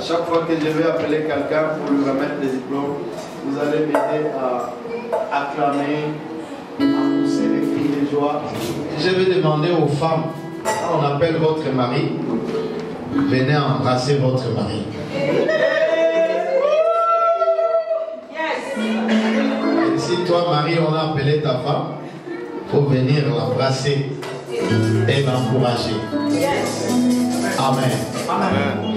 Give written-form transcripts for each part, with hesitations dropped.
chaque fois que je vais appeler quelqu'un pour lui remettre des diplômes, vous allez m'aider à acclamer, à pousser les cris de joie. Je vais demander aux femmes, quand on appelle votre mari, venez embrasser votre mari. Et si toi, Marie, on a appelé ta femme, il faut venir l'embrasser et l'encourager. Amen. Amen.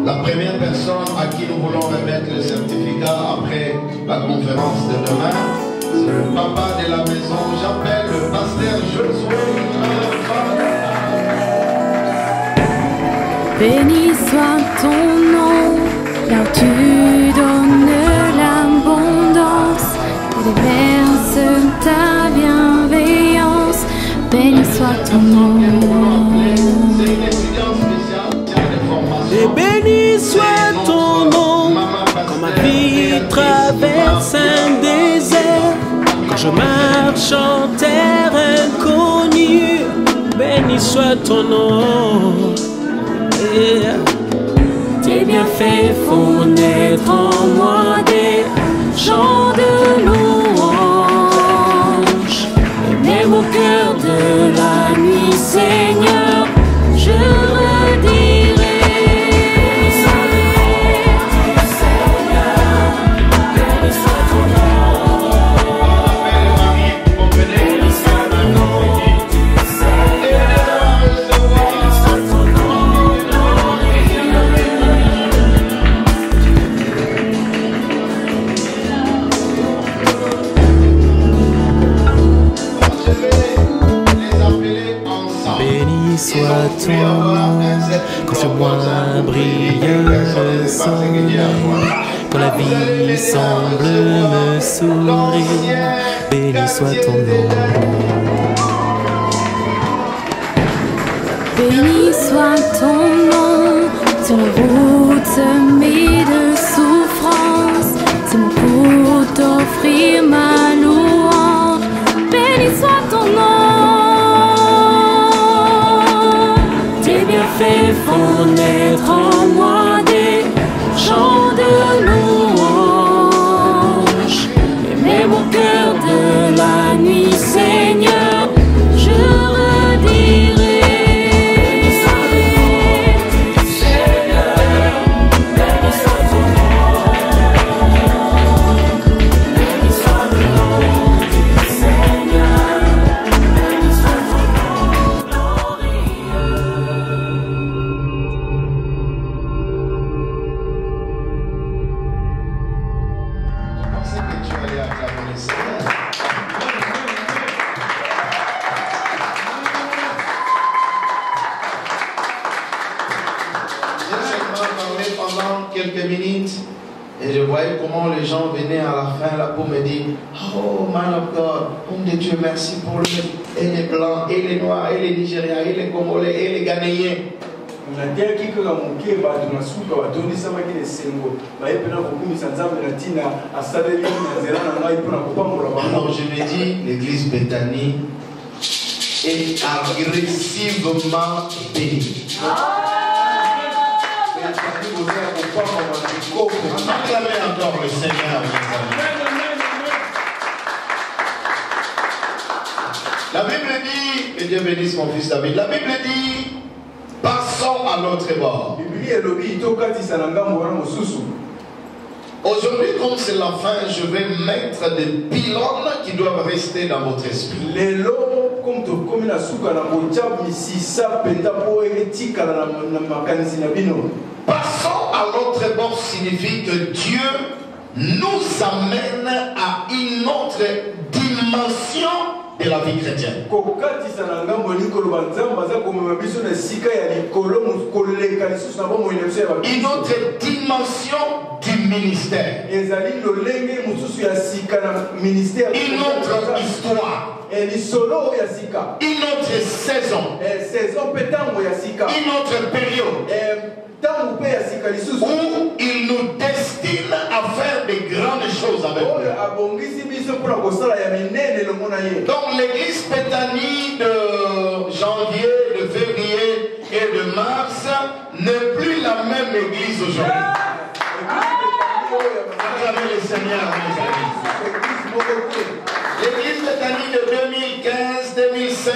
La première personne à qui nous voulons remettre le certificat après la conférence de demain, c'est le papa de la maison. J'appelle le pasteur Josué. Béni soit ton nom, là où tu donnes l'abondance et déverse ta bienveillance. Béni soit ton nom. Et béni soit ton nom, quand ma vie traverse un désert, quand je marche en terre inconnue, béni soit ton nom. Tes bienfaits font naître en moi des chants de louange, et même au cœur de la nuit, Seigneur, je redirai. Soit ton nom, quand sur moi brille le soleil, quand la vie semble me sourire, béni soit ton nom. Béni soit ton nom, sur la route semée de souffrance, c'est mon pour t'offrir ma louange. Béni soit ton nom. Font naître en moi des chants de louange, et même au cœur de la nuit, Seigneur, je redirai. Et je voyais comment les gens venaient à la fin là pour me dire: oh man of God, homme de Dieu, merci pour le. Et les blancs, et les noirs, et les Nigériens, et les Congolais, et les Ghanéens. Alors je me dis, l'église Bethany est agressivement bénie. Acclamez encore le Seigneur. La Bible dit, et Dieu bénisse mon fils David, la Bible dit, passons à l'autre bord. Aujourd'hui, comme c'est la fin, je vais mettre des pylônes qui doivent rester dans votre esprit. Passons à l'autre bord signifie que Dieu nous amène à une autre dimension de la vie chrétienne. Une autre dimension du ministère. Une autre histoire. Une autre saison. Une autre période. Où il nous destine à faire de grandes choses avec nous. Donc l'église Bethany de janvier, de février et de mars n'est plus la même église l'église aujourd'hui. Acclamez le Seigneur, mes amis. L'église Bethanie de 2015, 2016,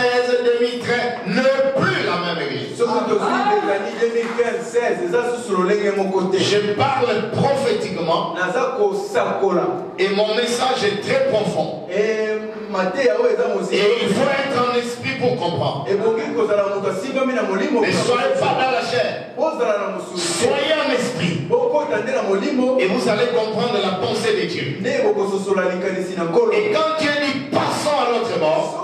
2013 n'est plus la même église. Je parle prophétiquement et mon message est très profond. Et il faut être en esprit pour comprendre. Ne soyez pas dans la chair. Soyez en esprit. Et vous allez comprendre la pensée de Dieu. Et quand Dieu dit passons à l'autre bord,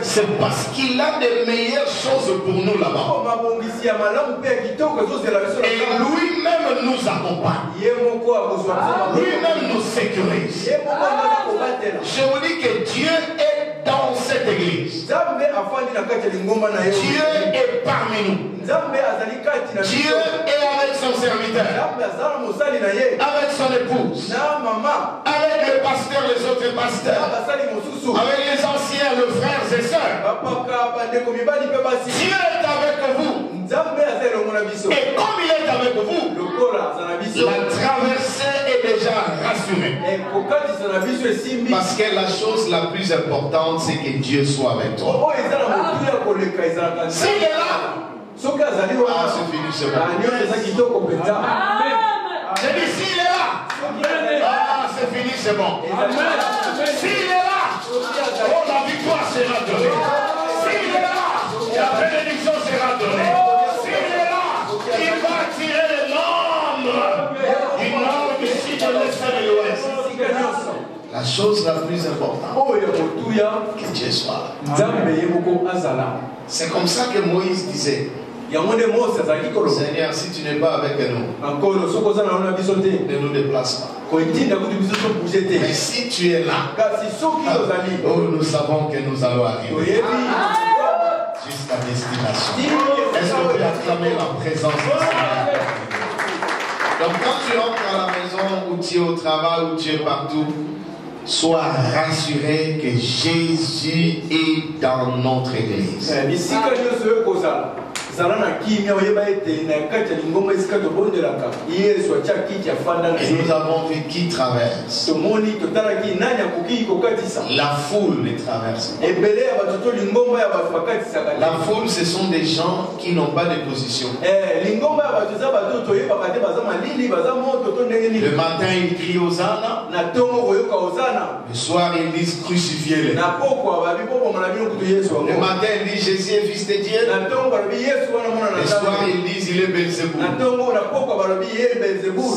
c'est parce qu'il a de meilleures choses pour nous là-bas. Et lui-même nous accompagne. Lui-même nous sécurise. Je vous dis que Dieu est dans cette église. Dieu est parmi nous. Dieu est avec son serviteur, avec son épouse, avec le pasteur, les autres pasteurs, avec les anciens, les frères et sœurs. Dieu est avec vous. Et comme il est avec vous, la traversée est déjà rassurée. Parce que la chose la plus importante, c'est que Dieu soit avec toi. S'il est là, c'est fini ce matin. J'ai dit s'il est là, c'est fini, c'est bon. S'il est là, la victoire sera donnée. S'il est là, la bénédiction sera donnée. S'il est là, il va tirer les membres du nord, du sud, de l'est et de l'ouest. La chose la plus importante, que Dieu soit là. C'est comme ça que Moïse disait: Seigneur, si tu n'es pas avec nous, ne nous déplace pas. Mais si tu es là, nous savons que nous allons arriver jusqu'à destination. Est-ce qu'on peut acclamer la présence du Seigneur? Donc quand tu entres à la maison, ou tu es au travail, ou tu es partout, sois rassuré que Jésus est dans notre église. Et nous avons vu qui traverse. La foule les traverse. La foule, ce sont des gens qui n'ont pas de position. Le matin, ils crient Hosanna. Le soir, ils disent crucifiez-le. Le matin, ils disent Jésus est fils de Dieu. Le soir, ils disent il est Belzéboul.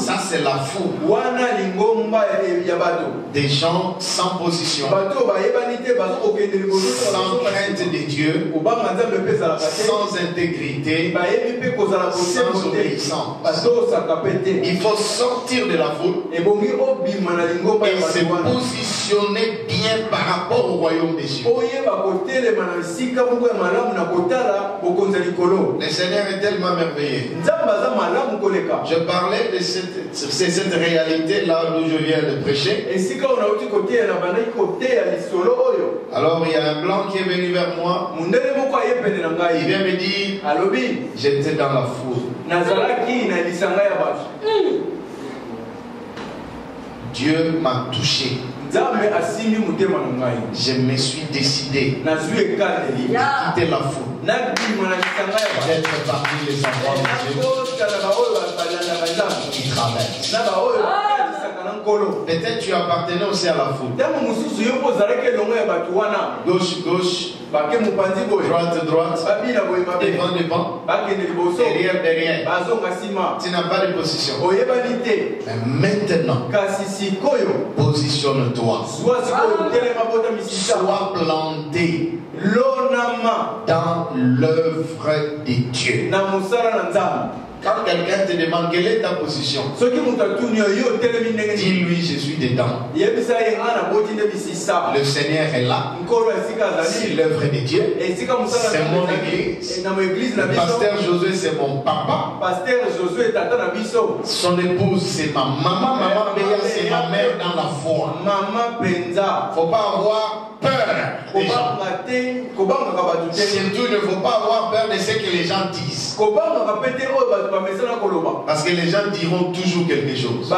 Ça, c'est la foule. Des gens sans position, sans crainte de Dieu, sans intégrité, sans obéissance. Il faut sortir de la foule et se positionner bien par rapport au royaume des cieux. Le Seigneur est tellement merveilleux. Je parlais de cette réalité là d'où je viens de prêcher. Alors il y a un blanc qui est venu vers moi. Il vient me dire, j'étais dans la foule. Dieu m'a touché. Je me suis décidé de quitter la foule, d'être parmi les enfants de Dieu qui traversent. Peut-être tu appartenais aussi à la foule. Gauche, gauche, droite, droite, devant, devant, derrière, derrière. Tu n'as pas de position. Mais maintenant, positionne-toi. Sois planté dans l'œuvre de Dieu. Quand quelqu'un te demande quelle est ta position, dis-lui je suis dedans. Le Seigneur est là. C'est l'œuvre de Dieu. C'est mon église. Le pasteur Josué c'est mon papa. Son épouse c'est ma maman. Maman Béa c'est ma mère dans la foi. Faut pas avoir peur des gens. Surtout il ne faut pas avoir peur de ce que les gens disent. Parce que les gens diront toujours quelque chose.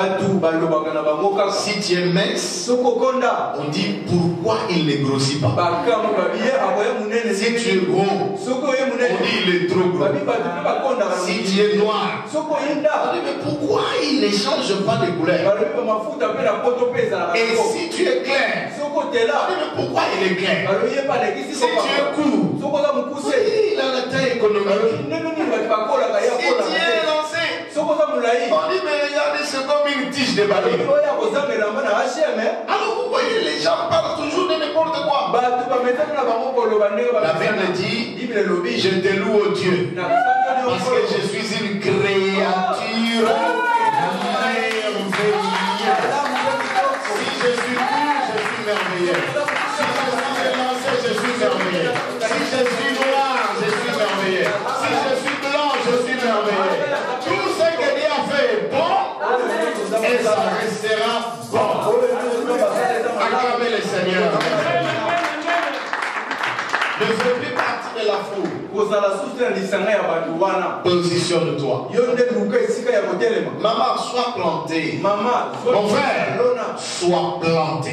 Si tu es mince, on dit pourquoi il ne grossit pas. Si tu es gros, on dit il est trop gros. Si tu es noir, on dit mais pourquoi il ne change pas de couleur. Et si tu es clair, on dit mais pourquoi il est clair. Si tu es court, il a la taille économique. Si tu es lancé, on dit mais regardez, c'est comme une tige de ballon. Alors vous voyez, les gens parlent toujours de n'importe quoi. La Bible dit, je te loue au Dieu, parce que je suis une créature merveilleuse. Si je suis court, je suis merveilleux. Si je suis élancé, je suis merveilleux. Si je suis noir, je suis merveilleux. Si je suis blanc, je suis merveilleux. Tout ce que Dieu a fait est bon et ça restera bon. Acclamez le Seigneur. Ne fais plus partie de la foule. Positionne-toi. Maman, sois planté. Mon frère, sois planté.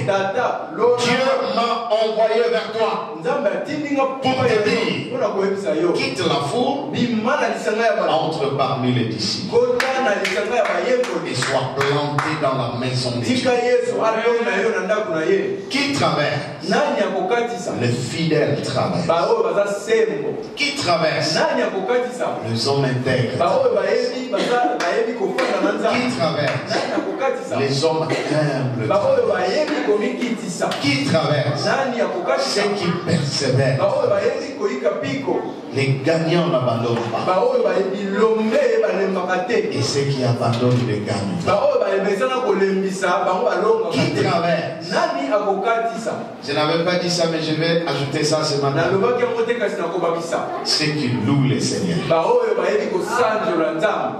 Dieu m'a envoyé vers toi pour te dire, quitte la foule, entre parmi les disciples et sois planté dans la maison de Dieu. Qui traverse? Le fidèle traverse. Qui traverse? Les hommes intègres. Qui traverse? Les hommes humbles. Qui traverse? Ceux qui persévèrent. Les gagnants n'abandonnent pas. Et ceux qui abandonnent les gagnants. Qui traverse? Je n'avais pas dit ça, mais je vais ajouter ça ce matin. Ceux qui louent le Seigneur,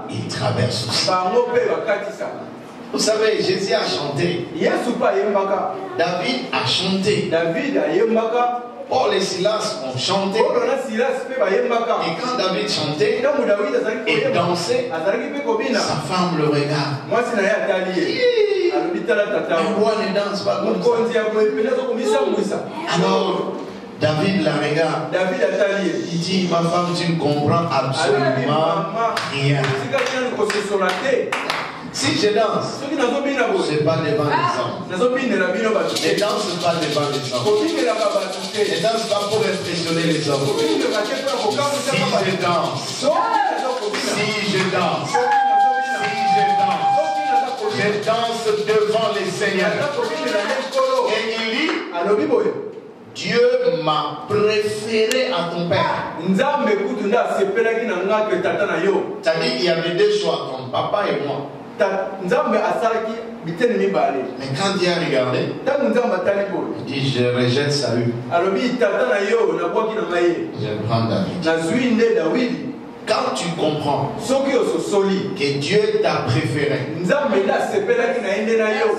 ils traversent aussi. Vous savez, Jésus a chanté. David a chanté. Paul et Silas ont chanté. Et quand David chantait et dansait, sa femme le regarde. Le roi ne danse pas comme ça. Alors, David la regarde. Il dit, ma femme, tu ne comprends absolument rien. Si je danse, ce n'est pas devant les hommes. Je ne danse pas devant les hommes. Je ne danse pas pour impressionner les hommes. Si je danse, je danse devant les seigneurs. Et il dit, Dieu m'a préféré à ton père. C'est-à-dire qu'il y avait deux choix, ton papa et moi. Mais quand Dieu a regardé, il dit, je rejette Saül. Je prends David. Quand tu comprends que Dieu t'a préféré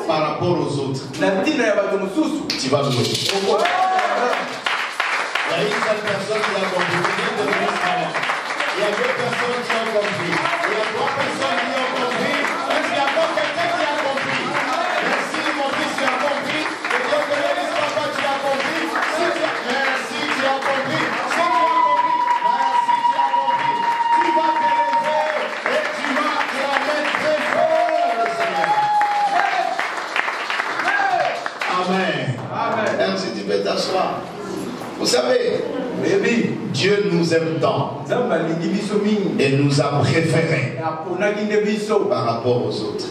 par rapport aux autres, tu vas louer. Il y a une seule personne qui a compris. Il y a deux personnes qui ont compris. Il y a trois personnes qui ont compris. Est-ce qu'il y a encore quelqu'un qui a compris? Merci mon fils, tu as compris. Que Dieu te bénisse, papa, tu as compris. Merci, tu as compris. Si tu as compris, merci, tu as compris. Tu vas te lever et tu vas acclamer très fort le Seigneur. Amen. Merci, tu peux t'asseoir. Vous savez, Dieu nous aime tant et nous a préférés par rapport aux autres.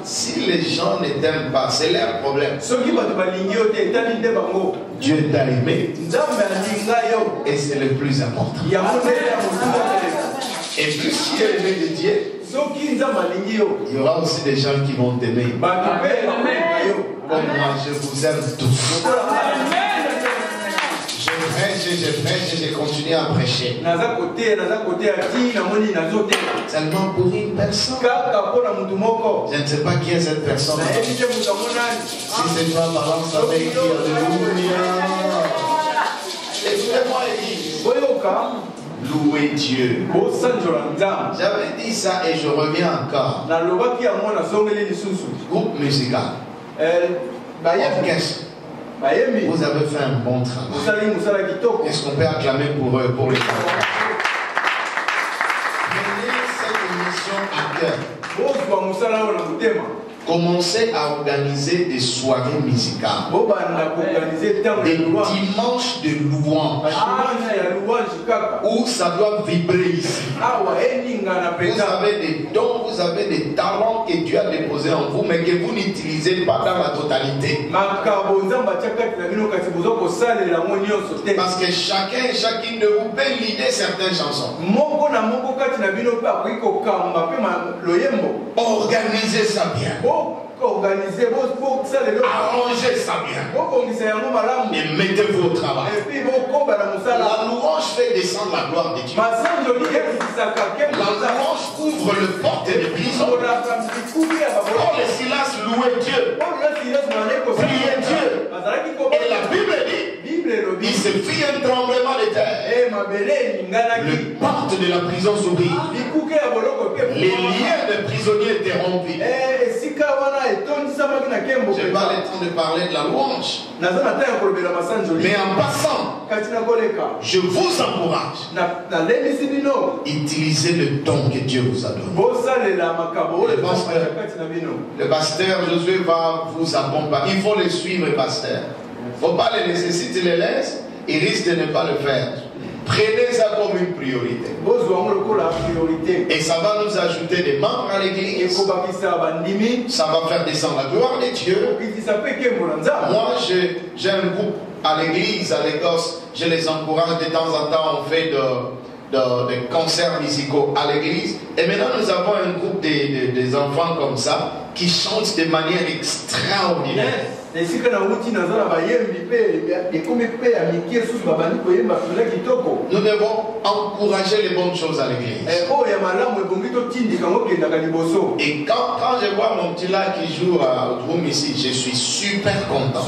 Si les gens ne t'aiment pas, c'est leur problème. Dieu t'a aimé et c'est le plus important. Et plus tu es aimé de Dieu, il y aura aussi des gens qui vont t'aimer. Comme moi, je vous aime tous. Je prêche et je continue à prêcher. Seulement pour une personne. Je ne sais pas qui est cette personne. Si c'est toi, parlant, ça veut dire Alléluia. Écoutez-moi, Église. louer Dieu. J'avais dit ça et je reviens encore. Groupe musical. Orchestre. Vous avez fait un bon travail. Est-ce qu'on peut acclamer pour eux, pour les enfants? Prenez cette émission à cœur. Commencez à organiser des soirées musicales, des dimanches de louange, où ça doit vibrer ici. Vous avez des dons, vous avez des talents que Dieu a déposés en vous, mais que vous n'utilisez pas dans la totalité. Parce que chacun et chacune de vous peut l'idée certaines chansons. Organisez ça bien. Arrangez ça bien. Et mettez-vous au travail. La louange fait descendre la gloire de Dieu. La louange ouvre le porte de prison. Paul et Silas louaient Dieu, priaient Dieu. Et la Bible dit, il se fit un tremblement de terre. Le porte de la prison s'ouvrit. Les liens des prisonniers étaient rompus. Je n'ai pas le temps de parler de la louange. Mais en passant, je vous encourage. Utilisez le don que Dieu vous a donné. Je pense que le pasteur Josué va vous accompagner. Il faut les suivre, pasteur. Il ne faut pas les laisser. Si tu les laisses, ils risquent de ne pas le faire. Prenez ça comme une priorité. Et ça va nous ajouter des membres à l'église. Ça va faire descendre la gloire de Dieu. Moi, j'ai un groupe à l'église, à l'Écosse. Je les encourage de temps en temps. On fait des concerts musicaux à l'église. Et maintenant, nous avons un groupe des enfants comme ça qui chantent de manière extraordinaire. Nous devons encourager les bonnes choses à l'église. Et quand je vois mon petit là qui joue au drum ici, je suis super content.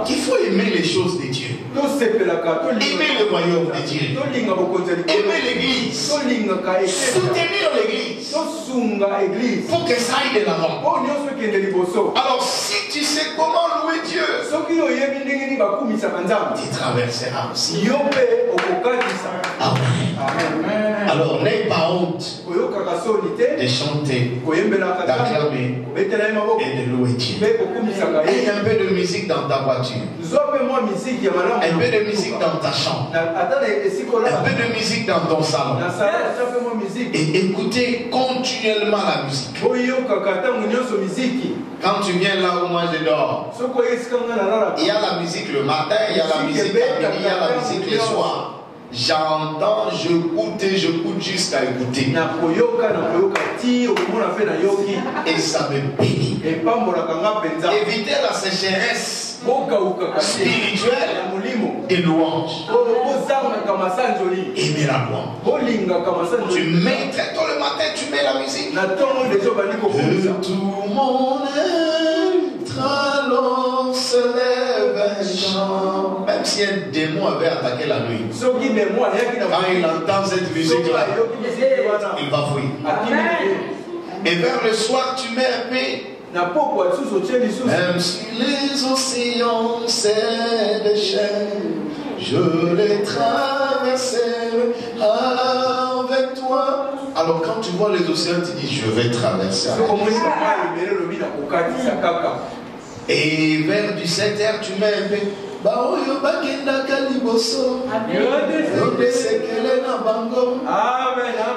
Il faut aimer les choses de Dieu. Aimer le royaume de Dieu. Aimer l'église. Soutenir l'église. Pour que ça aille de l'avant. Alors si tu sais comment louer Dieu, tu traverseras aussi. Amen. Alors n'aie pas honte de chanter, d'acclamer et de louer Dieu. Et un peu de musique dans ta voiture, un peu de musique dans ta chambre, un peu de musique dans ton salon, et écoutez continuellement la musique. Quand tu viens là où moi je dors, il y a la musique le matin, il y a la musique à midi, il y a la musique le soir. J'entends, j'écoute jusqu'à écouter. Et ça me bénit. Évitez la sécheresse spirituelle et louange. Aimez la louange. Tu mets très tôt le matin, tu mets la musique. De tout mon être, alors se lève un chant. Même si un démon avait attaqué la nuit, quand il entend cette musique-là, il va fuir. Et vers le soir, tu mets un peu. Même si les océans c'est des chaînes, je les traverserai avec toi. Alors quand tu vois les océans, tu dis je vais traverser avec toi. Et vers 17h, tu mets un peu.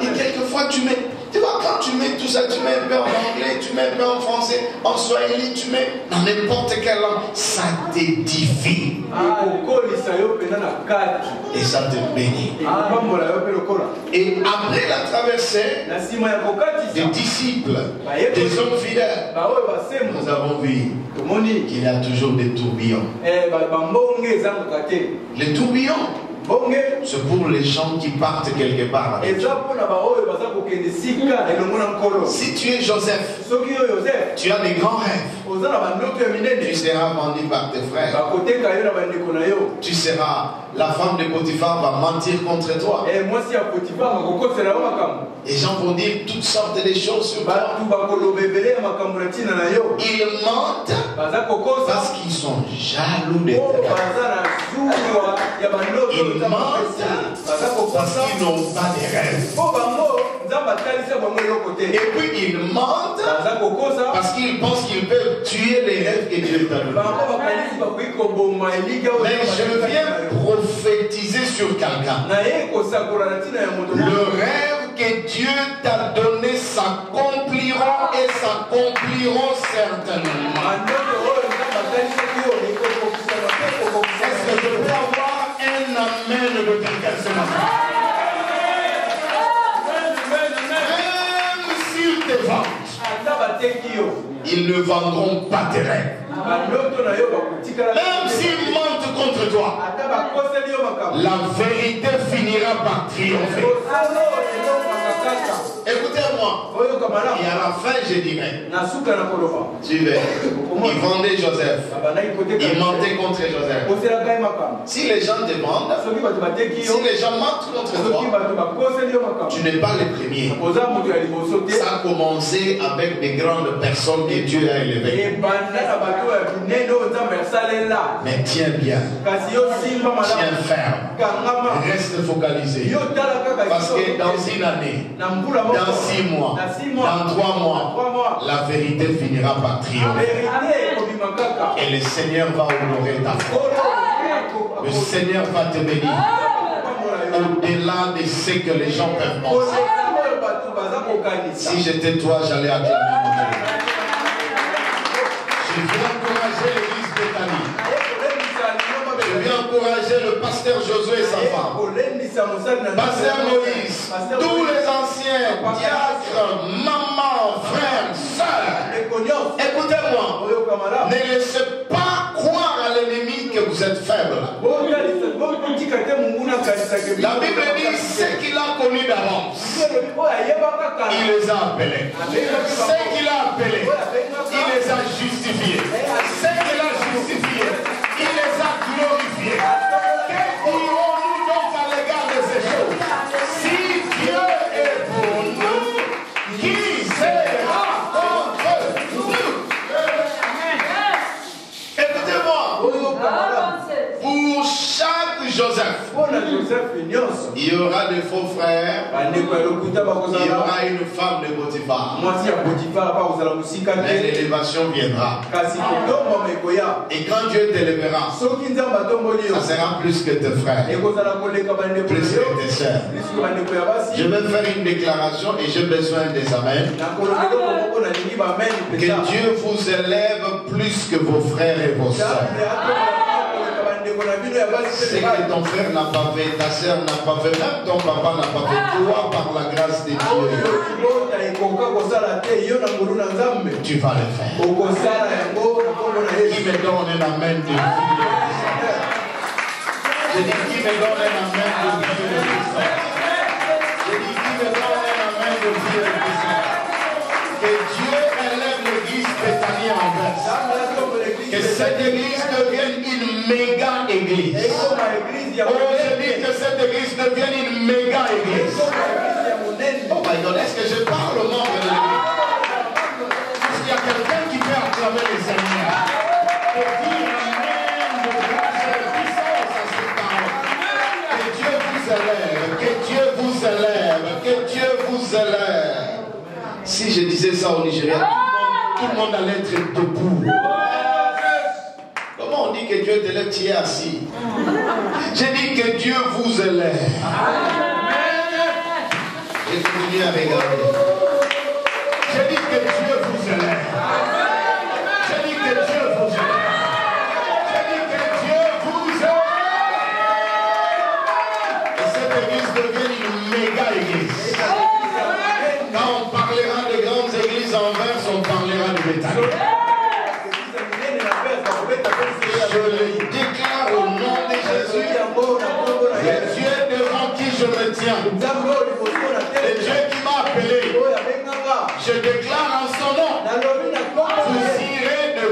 Et quelquefois tu mets. Tu vois, quand tu mets tout ça, tu mets un peu en anglais, tu mets un peu en français, en swahili, tu mets dans n'importe quelle langue, ça t'édifie. Et ça te bénit. Et après la traversée, des disciples, des hommes fidèles, nous avons vu qu'il y a toujours des tourbillons. Les tourbillons, c'est pour les gens qui partent quelque part. Si tu es Joseph, tu as des grands rêves. Tu seras vendu par tes frères. Tu seras, la femme de Potiphar va mentir contre toi. Les gens vont dire toutes sortes de choses sur toi. Ils mentent parce qu'ils sont jaloux de toi. Ils mentent parce qu'ils n'ont pas de rêves. Et puis ils mentent parce qu'ils pensent qu'ils peuvent tuer les rêves que Dieu t'a donnés. Mais je viens prophétiser sur quelqu'un. Le rêve que Dieu t'a donné s'accompliront et s'accompliront certainement. Est-ce que je peux avoir un amen de quelqu'un ce matin? Même s'ils te vendent, ils ne vendront pas tes rêves. Même s'ils mentent contre toi, la vérité finira par triompher. Écoutez-moi, et à la fin je dirai, suivez, ils vendaient Joseph, ils mentaient contre Joseph. Si les gens te vendent, si les gens mentent contre toi, tu n'es pas le premier. Ça a commencé avec des grandes personnes que Dieu a élevées. Mais tiens bien, tiens ferme, reste focalisé. Parce que dans une année, dans 6 mois, dans 3 mois, la vérité finira par triompher. Et le Seigneur va honorer ta foi. Le Seigneur va te bénir. Au-delà de ce que les gens peuvent penser. Si j'étais toi, j'allais acclamer mon Dieu. Je veux encourager l'église Bethanie. Je veux encourager le pasteur Josué et sa femme. Pasteur Moïse, tous les anciens, diacres, mamans, frères, sœurs. Écoutez-moi, ne laissez pas croire à l'ennemi que vous êtes faible. La Bible dit ce qu'il a connu d'avance. Il les a appelés. Ce qu'il a appelés, il les a justifiés. Ce qu'il a justifiés, il les a glorifiés. Que dirons-nous donc à l'égard de ces choses? Si Dieu est pour nous, qui sera contre nous? Écoutez-moi, pour chaque Joseph, il y aura des faux frères, il y aura une femme de Potiphar. Mais l'élévation viendra. Et quand Dieu t'élèvera, ça sera plus que tes frères, plus que tes sœurs. Je vais faire une déclaration et j'ai besoin des amens. Que Dieu vous élève plus que vos frères et vos sœurs. C'est que ton frère n'a pas fait, ta soeur n'a pas fait, même ton papa n'a pas fait, toi par la grâce de Dieu, tu vas le faire. Qui me donne un amen de vie? Je dis qui me donne un amen de vie? Je dis qui me donne un amen de vie? Que Dieu élève l'église Bethanie en verse. Que cette église devienne une méga église. Oh, je dis que cette église devienne une méga église. Oh my God, est-ce que je parle au nom de l'église? Est-ce qu'il y a quelqu'un qui peut acclamer les Seigneurs? Et dire amen de grâce et de puissance à cette parole. Que Dieu vous élève, que Dieu vous élève, que Dieu vous élève. Si je disais ça au Nigeria, tout le monde allait être debout. Comment on dit que Dieu t'élève, tu es assis? J'ai dit que Dieu vous élève. J'ai continué à regarder. J'ai dit que Dieu vous élève. J'ai dit que Dieu vous élève. J'ai dit que Dieu vous élève. Et cette église devient une méga église. Quand on parlera de grandes églises en verse, on parlera de Bethanie. Je le déclare au nom de Jésus. Le Dieu devant qui je me tiens, le Dieu qui m'a appelé, je déclare en son nom, vous irez de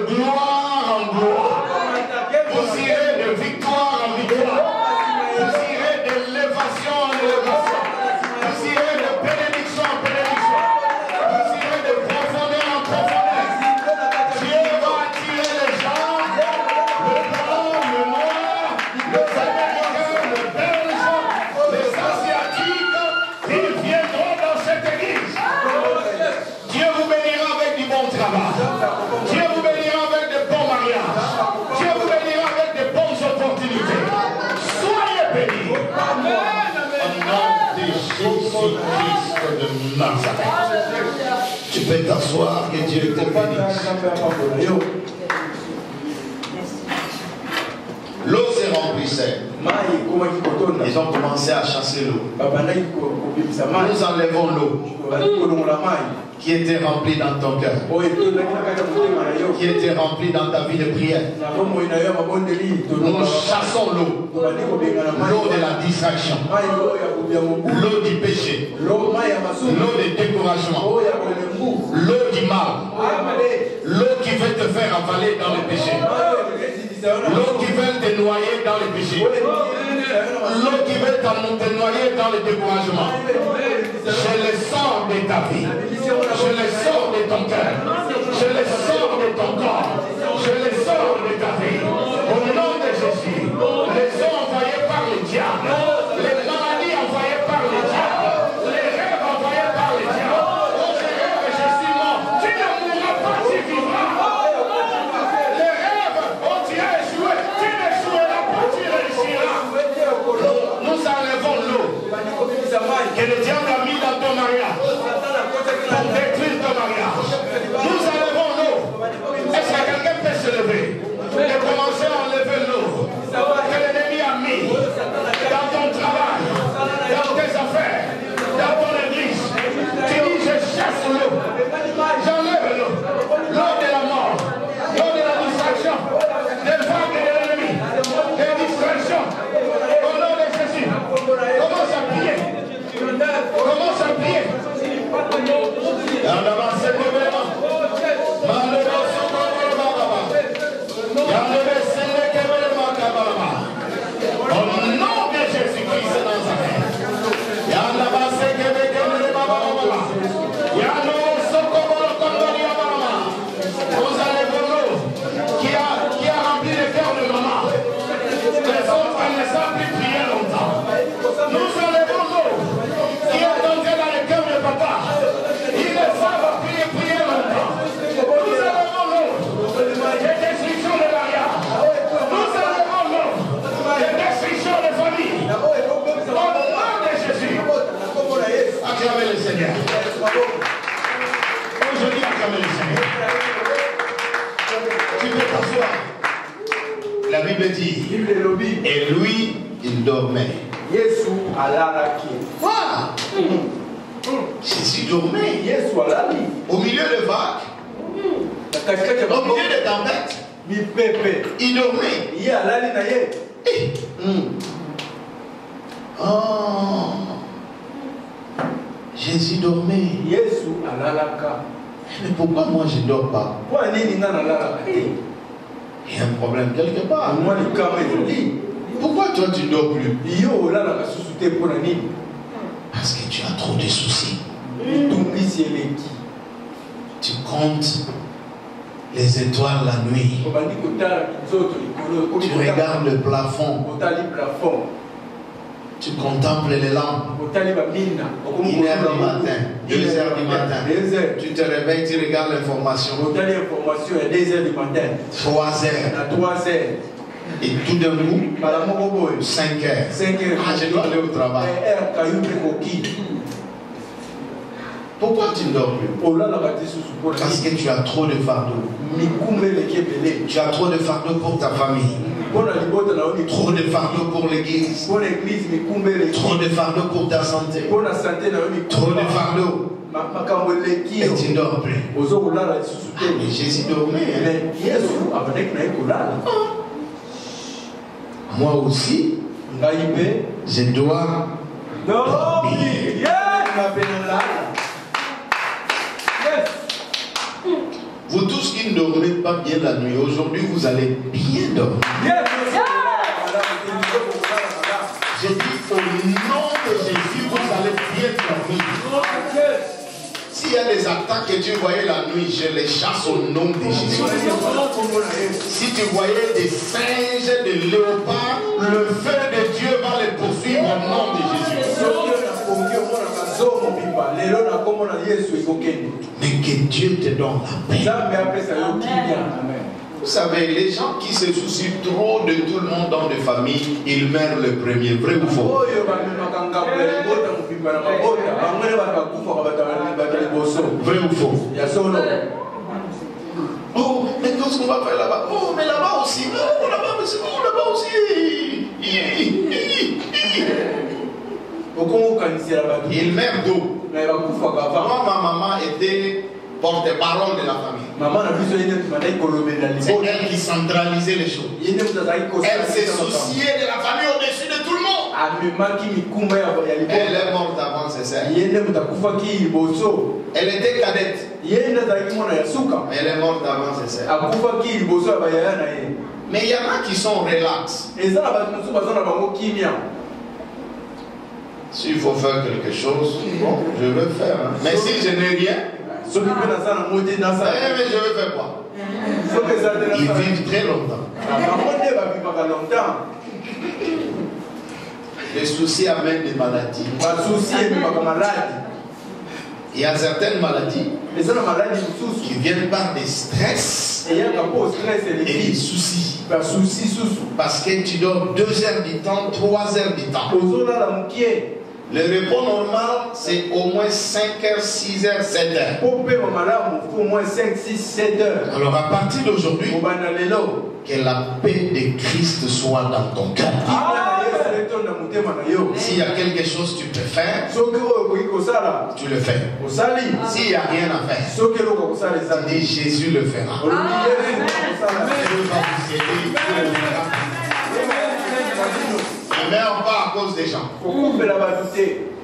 peux t'asseoir, que Dieu te bénisse. L'eau se remplissait. Ils ont commencé à chasser l'eau. Nous enlevons l'eau qui était remplie dans ton cœur, qui était remplie dans ta vie de prière. Nous chassons l'eau, l'eau de la distraction, l'eau du péché, l'eau du découragement, l'eau du mal, l'eau qui veut te faire avaler dans le péché, l'eau qui veut te noyer dans le péché, l'eau qui veut te noyer dans le découragement. Je le sors de ta vie, je le sors de ton cœur, je le sors de ton corps, je le sors de ta vie. Au nom de Jésus, les eaux envoyées par le diable, les maladies envoyées par le diable, les rêves envoyés par le diable. Oh, je rêve que je suis mort, tu ne mourras pas, tu vivras. Les rêves, oh, tu as échoué, tu n'échoueras pas, tu réussiras. Nous enlevons l'eau que le diable a mis dans ton mariage pour détruire ton mariage. Nous enlevons l'eau. Est-ce que quelqu'un peut se lever et commencer à enlever l'eau que l'ennemi a mis dans ton travail, dans tes affaires, dans ton église? Tu dis, je chasse l'eau, j'enlève l'eau, l'eau de la mort, l'eau de la distraction, des vagues de l'ennemi, des distractions. Au nom de Jésus, commence à prier. Commence à prier. Au nom de Jésus-Christ de Nazareth. Vous allez voir l'eau qui a rempli le cœur de maman. Les autres ne savent plus prier longtemps. Nous enlevons l'eau qui est entrée dans le cœur de papa. Ils ne savent prier longtemps. Nous enlevons l'eau de destruction de mariage. Nous enlevons l'eau de destruction de famille. Au nom de Jésus. Acclamez le Seigneur. Aujourd'hui, acclamez le Seigneur. Tu peux t'asseoir. La Bible dit, et lui, il dormait. Voilà. Jésus dormait. Au milieu de vagues, au milieu de tempêtes, il dormait. Oh. Jésus dormait. Mais pourquoi moi je ne dors pas? Il y a un problème quelque part. Pourquoi toi tu ne dors plus? Parce que tu as trop de soucis. Tu comptes les étoiles la nuit. Tu regardes le plafond. Tu contemples les lampes. 1h du matin, 2h du matin. Tu te réveilles, tu regardes l'information. 3h. Et tout d'un coup, 5h. Ah, je dois aller au travail. Pourquoi tu ne dors plus? Parce que tu as trop de fardeaux. Tu as trop de fardeaux pour ta famille. Trop de fardeaux pour l'église. Trop de fardeaux pour ta santé. Trop de fardeaux. Et tu ne dors plus. Mais Jésus dormait. Moi aussi, je dois dormir. Vous tous qui ne dormez pas bien la nuit, aujourd'hui vous allez bien dormir. J'ai dit au nom de Jésus, vous allez bien dormir. S'il y a des attaques que tu voyais la nuit, je les chasse au nom de Jésus. Si tu voyais des singes, des léopards, le feu de Dieu va les poursuivre au nom de Jésus. Mais que Dieu te donne la paix. Vous savez, les gens qui se soucient trop de tout le monde dans des familles, ils meurent le premier. Vrai ou faux? Vrai ou faux? Oh, mais qu'est-ce qu'on va faire là-bas? Oh, mais là-bas aussi. Oh, là-bas aussi. Oh, là-bas aussi. Il meurt d'eau. Moi, ma maman était porte-parole de la famille. C'est elle qui centralisait les choses. Elle s'est souciée de la famille au-dessus de tout le monde. Elle est morte avant ses sœurs. Elle était cadette. Elle est morte avant ses sœurs. Mais il y en a qui sont relax. S'il faut faire quelque chose, bon, je veux faire. Hein. Mais si je n'ai rien, mais je veux faire quoi? Ils vivent très longtemps. Les soucis amènent des maladies. Il y a certaines maladies qui viennent par des stress et des soucis. Parce que tu dors 2 heures du temps, 3 heures du temps. Le repos normal, c'est au moins 5 heures, 6 heures, 7 heures. Alors à partir d'aujourd'hui, que la paix de Christ soit dans ton cœur. S'il y a quelque chose que tu peux faire, tu le fais. S'il n'y a rien à faire, tu dis Jésus le fera. Ne meurt pas à cause des gens.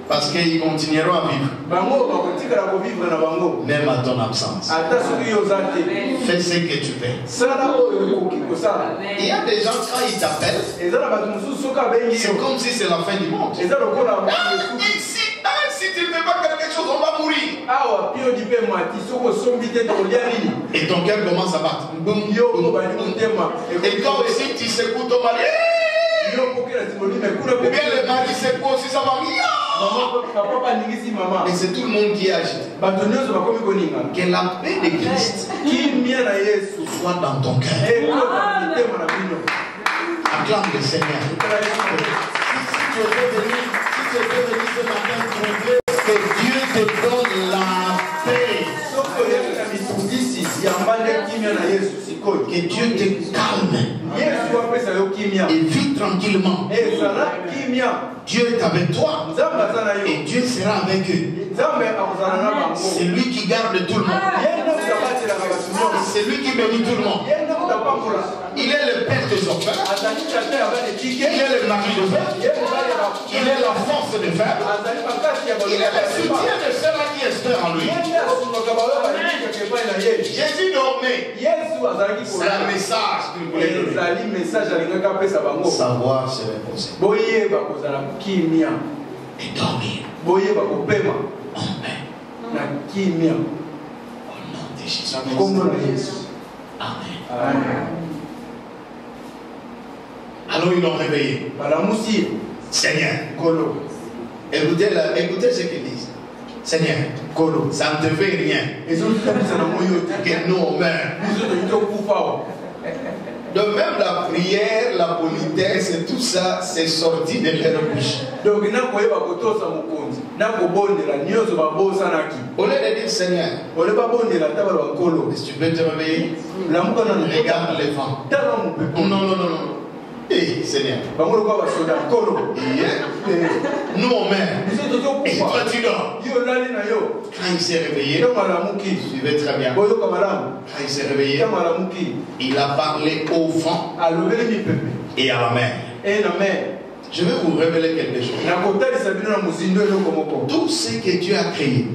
Parce qu'ils continueront à vivre. Même à ton absence. Fais ce que tu fais. Il y a des gens, quand ils t'appellent, c'est comme si c'est la fin du monde. Si tu ne fais pas quelque chose, on va mourir. Et ton cœur commence à battre. Et toi aussi, tu secoues ton mari. Ou bien le mari secoue aussi sa famille. Et c'est tout le monde qui agit. Que la paix de Christ soit dans ton cœur. Acclame le Seigneur. Si tu veux venir ce matin, que Dieu te donne la paix. Que Dieu te calme. Et vis tranquillement. Dieu est avec toi. Et Dieu sera avec eux. C'est lui qui garde tout le monde. C'est lui qui bénit tout le monde. Il est le père des orphelins. Il est le mari de fer. Il est la force de fer. Il est le soutien de ceux-là qui espèrent en lui. Jésus dormait. C'est un message qu'il voulait donner. Savoir se reposer. Et dormir. Amen. Au nom de Jésus. Amen. Alors ils l'ont réveillé. Seigneur. Écoutez ce qu'ils disent. Seigneur, ça ne te fait rien que nous on meurt. De même la prière, la politesse et tout ça, c'est sorti de leur bouche. Au lieu de dire Seigneur, si tu peux te réveiller, regarde les vents. Non. Hey, Seigneur. Nous on meurt. Et toi tu dors. Quand il s'est réveillé, suivez très bien. Quand il s'est réveillé, il a parlé au vent et à la mer. Je vais vous révéler quelque chose. Tout ce que Dieu a créé,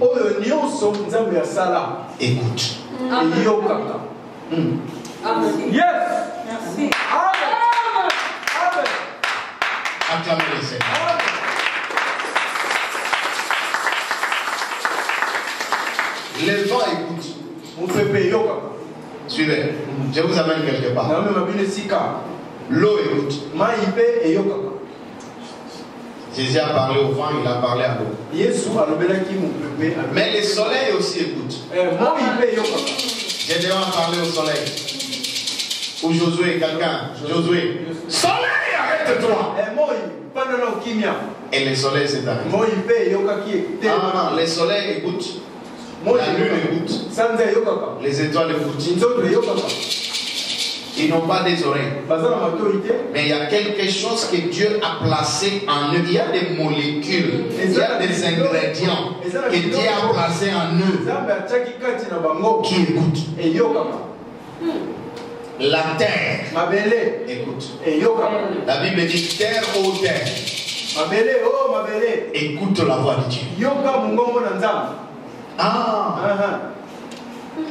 écoute. Yes. Merci. Acclamez le Seigneur. Les vents écoutent. Suivez. Je vous amène quelque part. L'eau écoute. Jésus a parlé au vent, il a parlé à l'eau. Mais le soleil aussi écoute. Gédéon a parlé au soleil. Ou Josué, quelqu'un. Josué. Soleil, arrête-toi. Et le soleil s'est arrêté. Non, le soleil écoute. La lune écoute. Les étoiles écoutent. Ils n'ont pas des oreilles. Mais il y a quelque chose que Dieu a placé en eux. Il y a des molécules, il y a des ingrédients que Dieu a placés en eux qui écoutent. La terre écoute. La Bible dit terre ô terre. Écoute la voix de Dieu.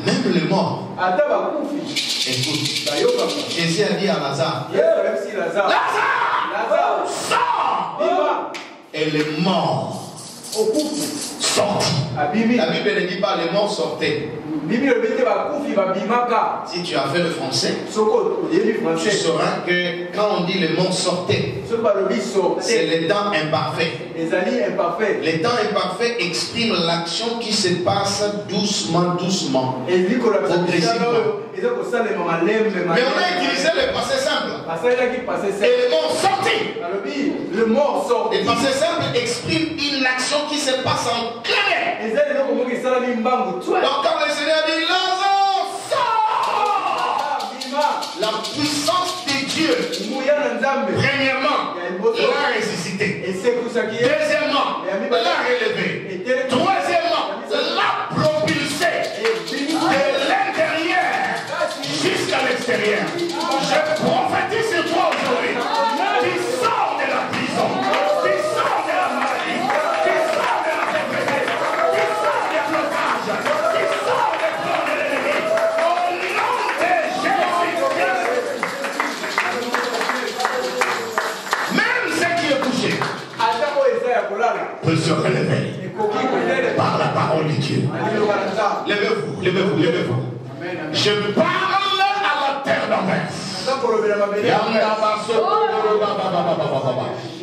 Même les morts. Écoute. Jésus a dit à Lazare, Lazare, sors. Et les morts sortent. La Bible ne dit pas les morts sortaient. Si tu as fait le français, tu sauras que quand on dit les morts sortaient, c'est les dents imparfaits. Les dents imparfaits expriment l'action qui se passe doucement, progressivement. Mais on a utilisé le passé simple. Et les morts sortis. Le passé simple exprime une action qui se passe en clair. Donc quand le Seigneur dit Lazare, sors, la puissance de Dieu, premièrement, l'a ressuscité. Deuxièmement, l'a relevé. Troisièmement, l'a propulsé de l'intérieur jusqu'à l'extérieur. Je prophétise sur toi aujourd'hui. Tu sors de la prison. Tu sors de la maladie. Tu sors de la pauvreté. Tu sors des blocages. Tu sors des plans de l'ennemi. Au nom de Jésus-Christ. Même ceux qui est couché peut se relever par la parole de Dieu. Levez-vous, levez-vous, levez-vous. Je parle à la terre d'Anvers.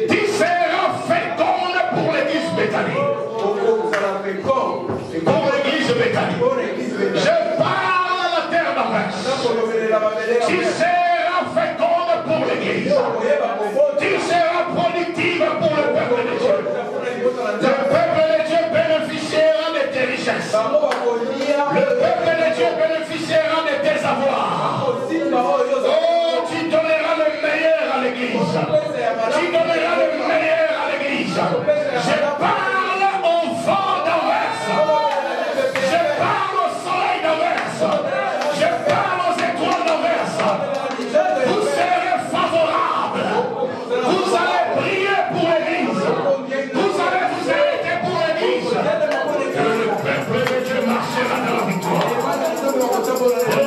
Tu seras féconde pour l'église Béthanie. Pour l'église Béthanie. Je parle à la terre d'Anvers. Tu seras féconde pour l'église. Tu seras productive pour le peuple de Dieu. Le peuple de Dieu bénéficiera de tes richesses. Le peuple de Dieu bénéficiera de tes avoirs. Oh, tu donneras le meilleur à l'église. Tu donneras le meilleur à l'église. Je parle au vent d'Anvers. Je parle au soleil d'Anvers. Je parle aux étoiles d'Anvers. Vous serez favorables. Vous allez prier pour l'église. Vous allez vous arrêter pour l'église. Le peuple de Dieu marchera dans la victoire. Au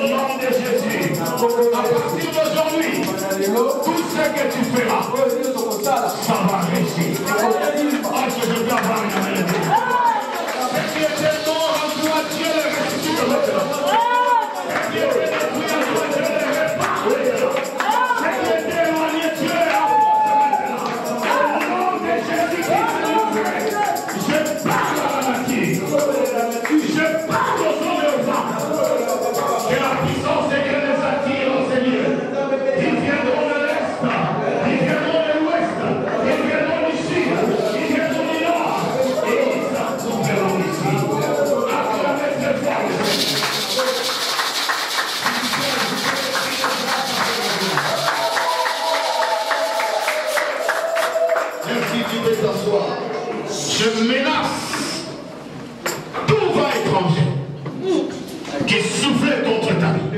nom de Jésus. À partir d'aujourd'hui, tout ce que tu feras, ça va réussir. Est-ce que je peux avoir une amène? Ce qui était mort en toi, Dieu le ressuscite maintenant. Ce qui était détruit en toi, Dieu le répare maintenant. Ce qui était éloigné, Dieu le rapporte maintenant. Au nom de Jésus-Christ, je parle à la nature. Je parle aux hommes et aux femmes. Que la puissance de Dieu les attire dans ces lieux. Ils viendront de l'Est, ils viendront de l'Ouest, ils viendront du Sud, ils viendront du Nord, et ils s'accompliront ici. Acclamez cette fois. Merci, tu peux t'asseoir. Je menace tout vent étranger qui soufflait contre ta vie.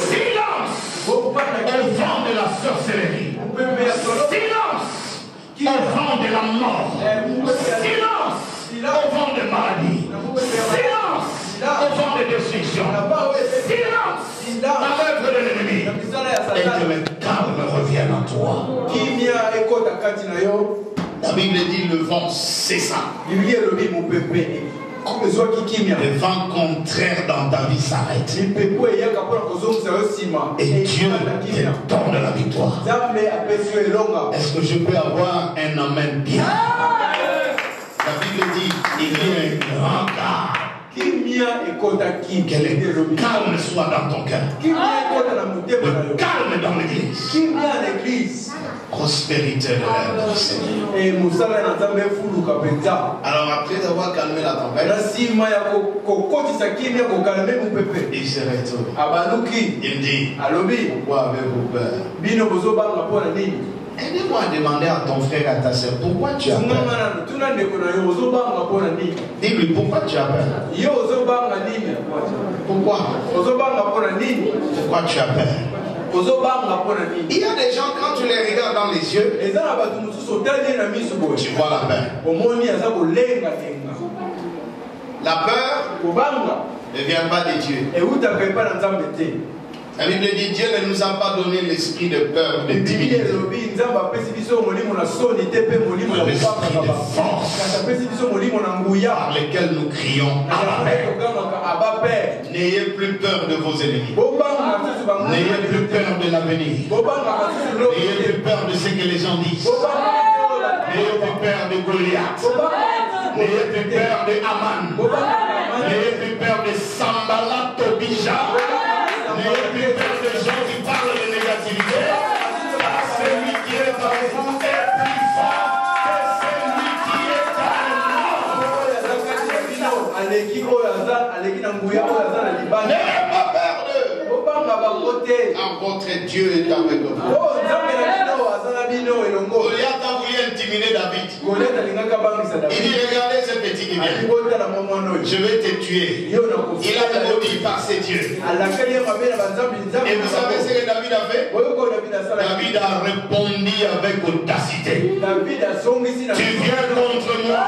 Silence au vent de la sorcellerie. Silence au vent de la mort. Silence au vent de maladie. Silence au vent de destruction. Silence à l'œuvre de l'ennemi. Et que le calme revienne en toi. La Bible dit le vent cessa. Le vent contraire dans ta vie s'arrête. Et Dieu te donne la victoire. Est-ce que je peux avoir un amen bien? La Bible dit il y a un grand gars Que le calme soit dans ton cœur. Le calme dans l'église. Prospérité de l'œuvre du Seigneur. Alors après avoir calmé la tempête, il se retourne. Il dit, pourquoi avez-vous peur? Aide-moi à demander à ton frère et à ta soeur, pourquoi tu as peur? Dis-lui, pourquoi tu as peur? Pourquoi? Pourquoi tu as peur? Il y a des gens, quand tu les regardes dans les yeux, tu vois la peur. La peur ne vient pas de Dieu. La Bible dit, Dieu ne nous a pas donné l'esprit de peur, de timidité, mais l'esprit de force, par lequel nous crions Abba Père. N'ayez plus peur de vos ennemis. N'ayez plus peur de l'avenir. N'ayez plus peur de ce que les gens disent. N'ayez plus peur de Goliath. N'ayez plus peur de Aman. N'ayez plus peur de Sambala Tobija. N'ayez plus peur de gens qui parlent de négativité. Celui qui est en vous est plus fort que celui qui est à nous. N'ayez pas peur d'eux. Car votre Dieu est avec vous. Goliath a voulu intimider David. Il dit, regardez ce petit qui vient. Je vais te tuer. Il a maudit par ses dieux. Et vous savez ce que David a fait? David a répondu avec audacité. Tu viens contre moi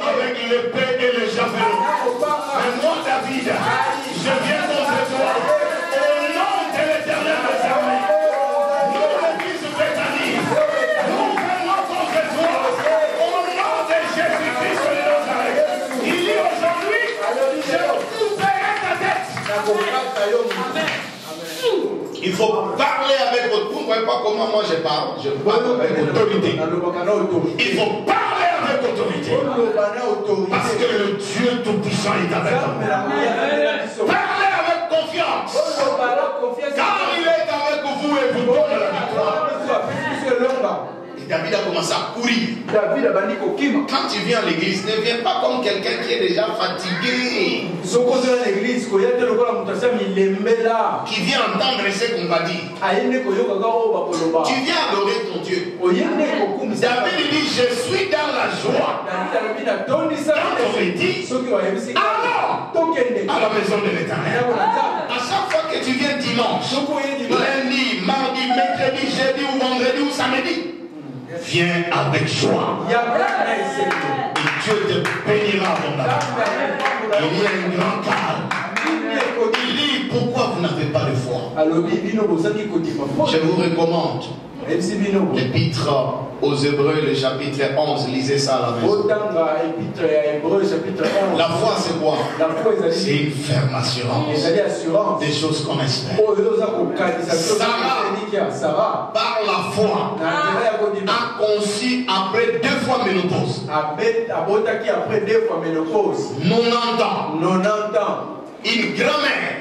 avec l'épée et le javelot. Mais moi, David, je viens contre toi au nom de l'Éternel des armées. Nous, l'église Bethanie, nous venons contre toi au nom de Jésus-Christ de Nazareth. Il dit aujourd'hui, je couperai ta tête. Il faut parler avec votre... Vous ne voyez pas comment moi je parle. Je parle avec autorité. Il faut parler avec autorité. Parce que le Dieu Tout-Puissant est avec nous. Parlez avec confiance. Car il est avec vous et vous donne la victoire. Et David a commencé à courir. Quand tu viens à l'église, ne viens pas comme quelqu'un qui est déjà fatigué. Qui vient entendre ce qu'on va dire. Tu viens adorer ton Dieu. David dit, je suis dans la joie. Quand on me dit, alors, à la maison de l'Éternel. À chaque fois que tu viens dimanche, lundi, mardi, mercredi, jeudi ou vendredi ou samedi, viens avec joie. Et Dieu te bénira dans la vie. Il y a un grand calme. Il dit, pourquoi vous n'avez pas de foi? Je vous recommande l'épître aux Hébreux, le chapitre 11. Lisez ça à la maison. La foi, c'est quoi? C'est une ferme assurance des choses qu'on espère. Sarah, par la foi, a conçu après 2 fois ménopause. 90 ans. Une grand-mère.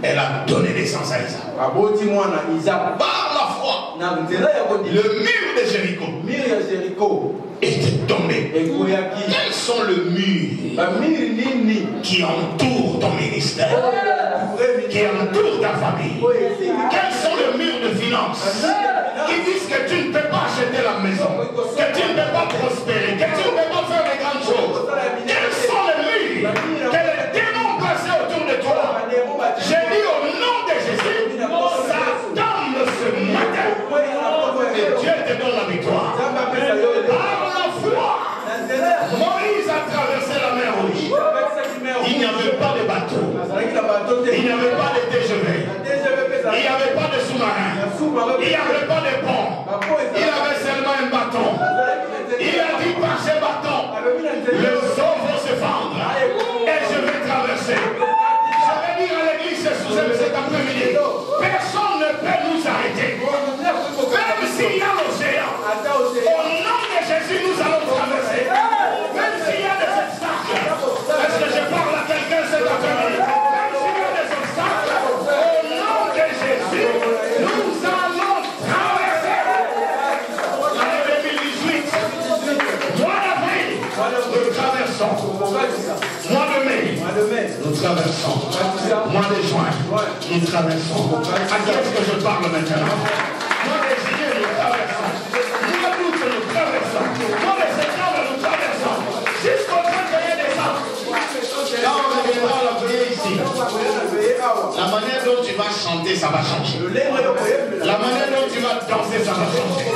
Elle a donné naissance à Isaac. Par la foi, le mur de Jéricho était tombé. Quels sont les murs qui entourent ton ministère, qui entourent ta famille? Quels sont les murs de finances qui disent que tu ne peux pas acheter la maison, que tu ne peux pas prospérer, que tu ne peux pas faire de grandes choses? Quels sont les murs que les démons placés autour de toi? J'ai dit au nom de Jésus, Satan ce matin, et Dieu te donne la victoire. Par la foi, Moïse a traversé la mer Rouge. Il n'y avait pas de bateau, il n'y avait pas de TGV, il n'y avait pas de sous-marin, il n'y avait pas de pont, il avait seulement un bâton. Il a dit par ce bâton, les eaux vont se fendre et je vais traverser. Je vais dire à l'église cet après-midi, personne ne peut nous arrêter. Même s'il y a l'océan, au nom de Jésus, nous allons traverser. traversons. Mois de juin, nous traversons. À qui est-ce que je parle maintenant? Mois de juillet, nous traversons. Mois d'août, nous traversons. Mois de septembre, nous traversons. Jusqu'au 31 décembre. Quand on reviendra à la veillée ici, la manière dont tu vas chanter, ça va changer. La manière dont tu vas danser, ça va changer.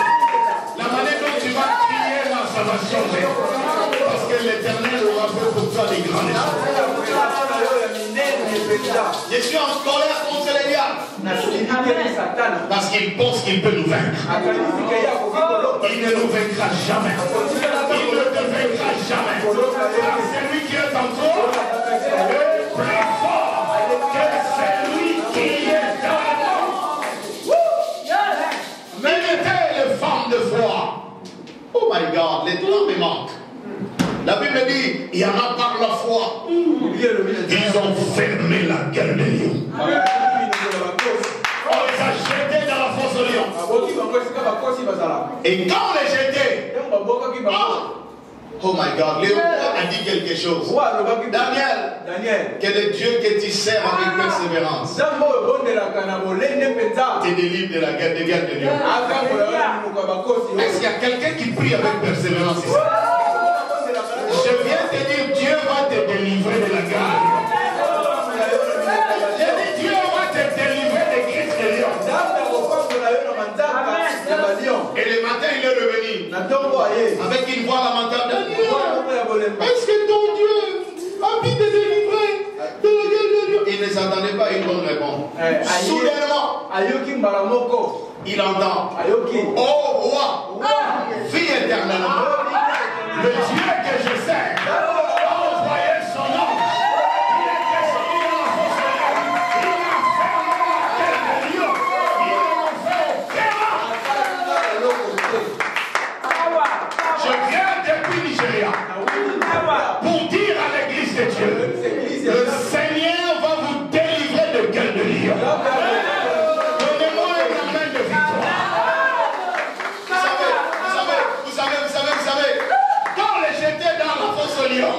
La manière dont tu vas crier, là, ça va changer. Parce que l'Éternel aura fait pour toi des grandes choses. Je suis en colère contre les diables. Parce qu'il pense qu'il peut nous vaincre. Il ne nous vaincra jamais. Il ne te vaincra jamais. Car c'est lui qui est en toi est plus fort que celui qui est dans nous. Méritez les femmes de foi. Oh my God, les trois me manquent. La Bible dit, il y en a par la foi. Ils ont fermé la gueule des lions. On les a jetés dans la fosse aux lions. Et quand on les jetait, oh my God, le roi a dit quelque chose. Daniel, que le Dieu que tu sers avec persévérance te délivre de la guerre de lions. Est-ce qu'il y a quelqu'un qui prie avec persévérance ici? Je viens te dire, Dieu va te délivrer de la guerre. Je dis, Dieu va te délivrer des crises de lions. Et le matin, il est revenu avec une voix lamentable. Est-ce que ton Dieu a envie de délivrer de la guerre de lions? Il ne s'attendait pas à une bonne réponse. Soudainement, il entend: oh roi, vis éternellement. Le Dieu que je sers a envoyé son ange. Il est descendu dans la fosse aux lions. Il a fermé la gueule des lions. Il l'a fait au Kéma. Je viens depuis Nigeria pour dire à l'église de Dieu: le Seigneur va vous délivrer de gueule de lion. Donnez-moi un amen de victoire. Vous savez, quand on les jetait dans la fosse aux lions,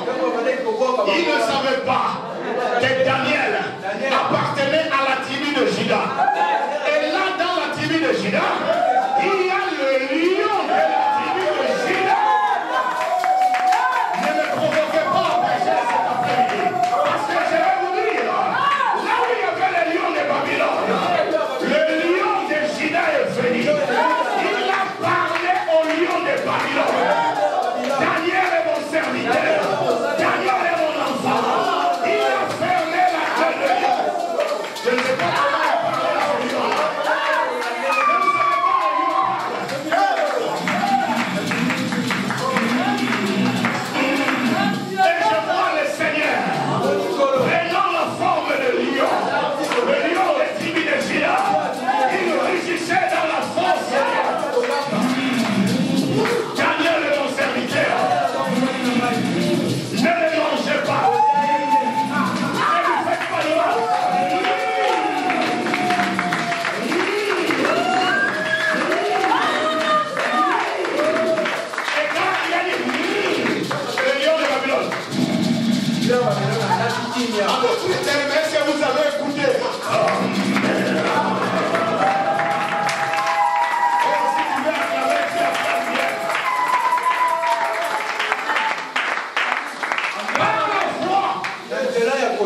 ils ne savaient pas que Daniel appartenait à la tribu de Juda. Et là, dans la tribu de Juda, il y a le lion de la tribu de Juda. Ne me provoquez pas à pécher cet après-midi, parce que je vais vous dire, là où il y avait le lion de Babylone, le lion de Juda est venu. Il a parlé au lion de Babylone. Daniel est mon serviteur. Daniel est mon enfant. Il a fermé la gueule de lion. Je ne sais pas comment il a parlé au lion. Je ne sais pas comment il a parlé. Et je vois le Seigneur prenant la forme de lion. Le lion des tribus de Juda. Il rugissait dans la fosse. Daniel est mon serviteur. Ne le mangez pas. Ne lui faites pas de mal. Et quand il a dit le lion de Babylone. Est-ce que vous avez écouté?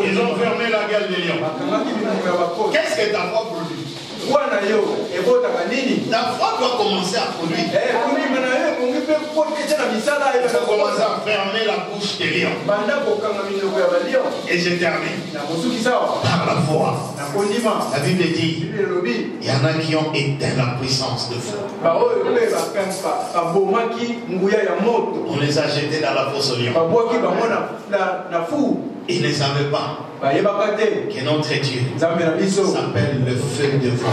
Ils ont fermé la gueule des lions. Qu'est-ce que ta foi produit? Ta foi doit commencer à produire. Il faut commencer à fermer la bouche des lions. Et je termine par la foi. La Bible dit, il y en a qui ont éteint la puissance de feu. On les a jetés dans la fosse aux lions. Ils ne savaient pas que notre Dieu s'appelle le feu dévorant.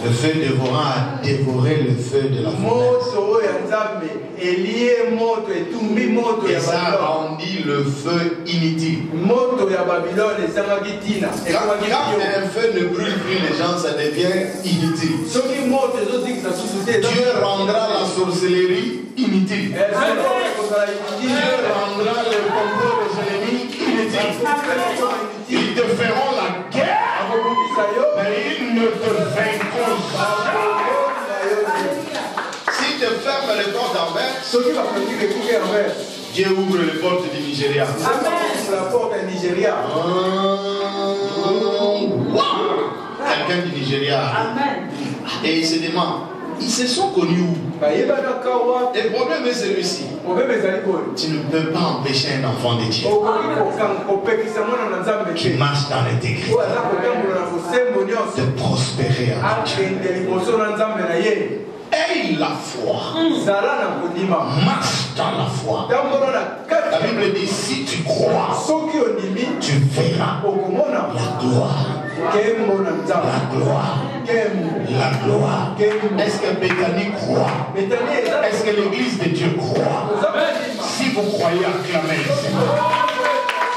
Le feu dévorant a dévoré le feu de la fournaise. Et ça a rendu le feu inutile. Quand un feu ne brûle plus les gens, ça devient inutile. Dieu rendra la sorcellerie inutile. Dieu rendra le complot inutile. Ils te feront la guerre, mais ils ne te vaincront jamais. Si tu fermes les portes d'envers, Dieu ouvre les portes du Nigeria. La porte du Nigeria. Quelqu'un du Nigeria. Et il se demande, ils se sont connus où? Le problème est celui-ci. Tu ne peux pas empêcher un enfant de Dieu qui marche dans l'intégrité de prospérer en Dieu. Aie la foi. Marche dans la foi. La Bible dit, si tu crois, tu verras la gloire. La gloire. La gloire. Est-ce que Bethany croit? Est-ce que l'église de Dieu croit? Si vous croyez, acclamez le Seigneur.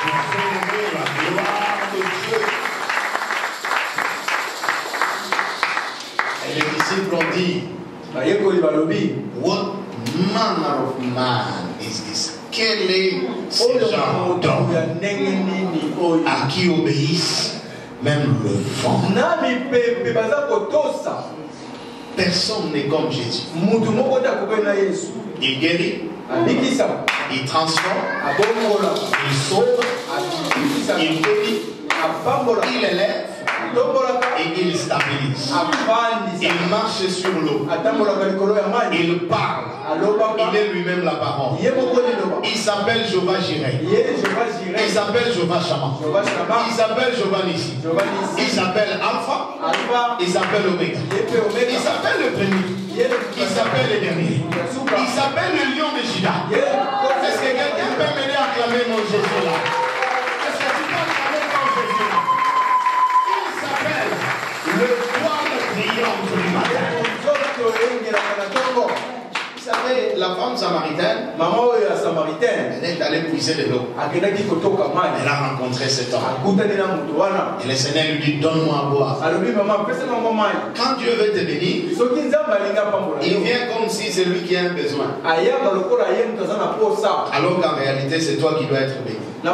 Vous verrez la gloire de Dieu. Et les disciples ont dit, what manner of man is this? Quel est ce genre d'homme à qui obéissent même le vent? Personne n'est comme Jésus. Il guérit, il transforme, il sauve, il bénit, il élève et il stabilise. Il marche sur l'eau. Il parle. Il est lui-même la parole. Il s'appelle Jéhovah Jireh. Il s'appelle Jéhovah Shammah. Il s'appelle Jéhovah Nissi. Il s'appelle Alpha. Il s'appelle Omega. Il s'appelle le premier. Il s'appelle le dernier. Il s'appelle le lion de Juda. Est-ce que quelqu'un peut m'aider à acclamer mon Jésus là? Est-ce que tu peux acclamer ton Jésus là? Il s'appelle le roi de triomphe du matin. Vous savez, la femme samaritaine, elle est allée puiser de l'eau. Elle a rencontré cet homme. Et le Seigneur lui dit, donne-moi à boire. Quand Dieu veut te bénir, il vient comme si c'est lui qui a un besoin. Alors qu'en réalité, c'est toi qui dois être béni. Et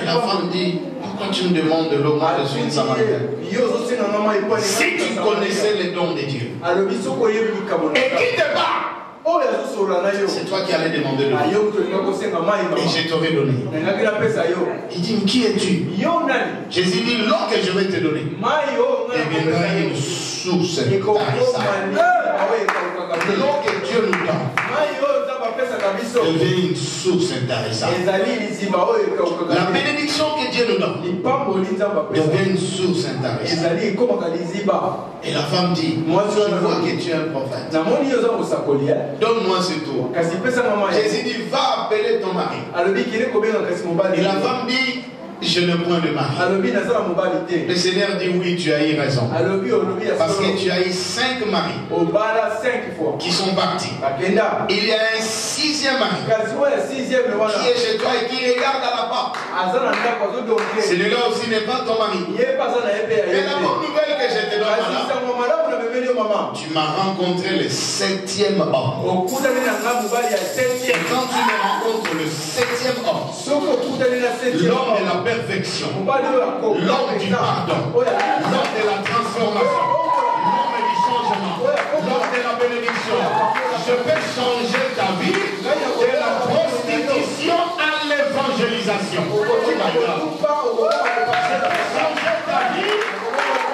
la femme dit, pourquoi tu me demandes de l'eau? Moi, je suis une samaritaine. Si tu connaissais les dons de Dieu, et qui te bat, c'est toi qui allais demander de l'eau. Et je t'aurais donné. Il dit, qui es-tu? Jésus dit, l'eau que je vais te donner deviendra une source tarissable. L'eau que Dieu nous donne devient une source intarissable. La bénédiction que Dieu nous donne devient une source intarissable. Et la femme dit, je vois que tu es un prophète. Donne-moi ce tour. Jésus dit, va appeler ton mari. Et la femme dit, je n'ai point de mari. Le Seigneur dit, oui, tu as eu raison. Parce que tu as eu 5 maris qui sont partis. Il y a un 6e mari qui est chez toi et qui regarde à la porte. Celui-là aussi n'est pas ton mari. Mais la bonne nouvelle que je te donne, madame, tu m'as rencontré le 7e homme. Et quand tu me rencontres le 7e homme, l'homme de la perfection, l'homme du pardon, l'homme de la transformation, l'homme du changement, l'homme de la bénédiction, je peux changer ta vie de la prostitution à l'évangélisation. Je peux changer ta vie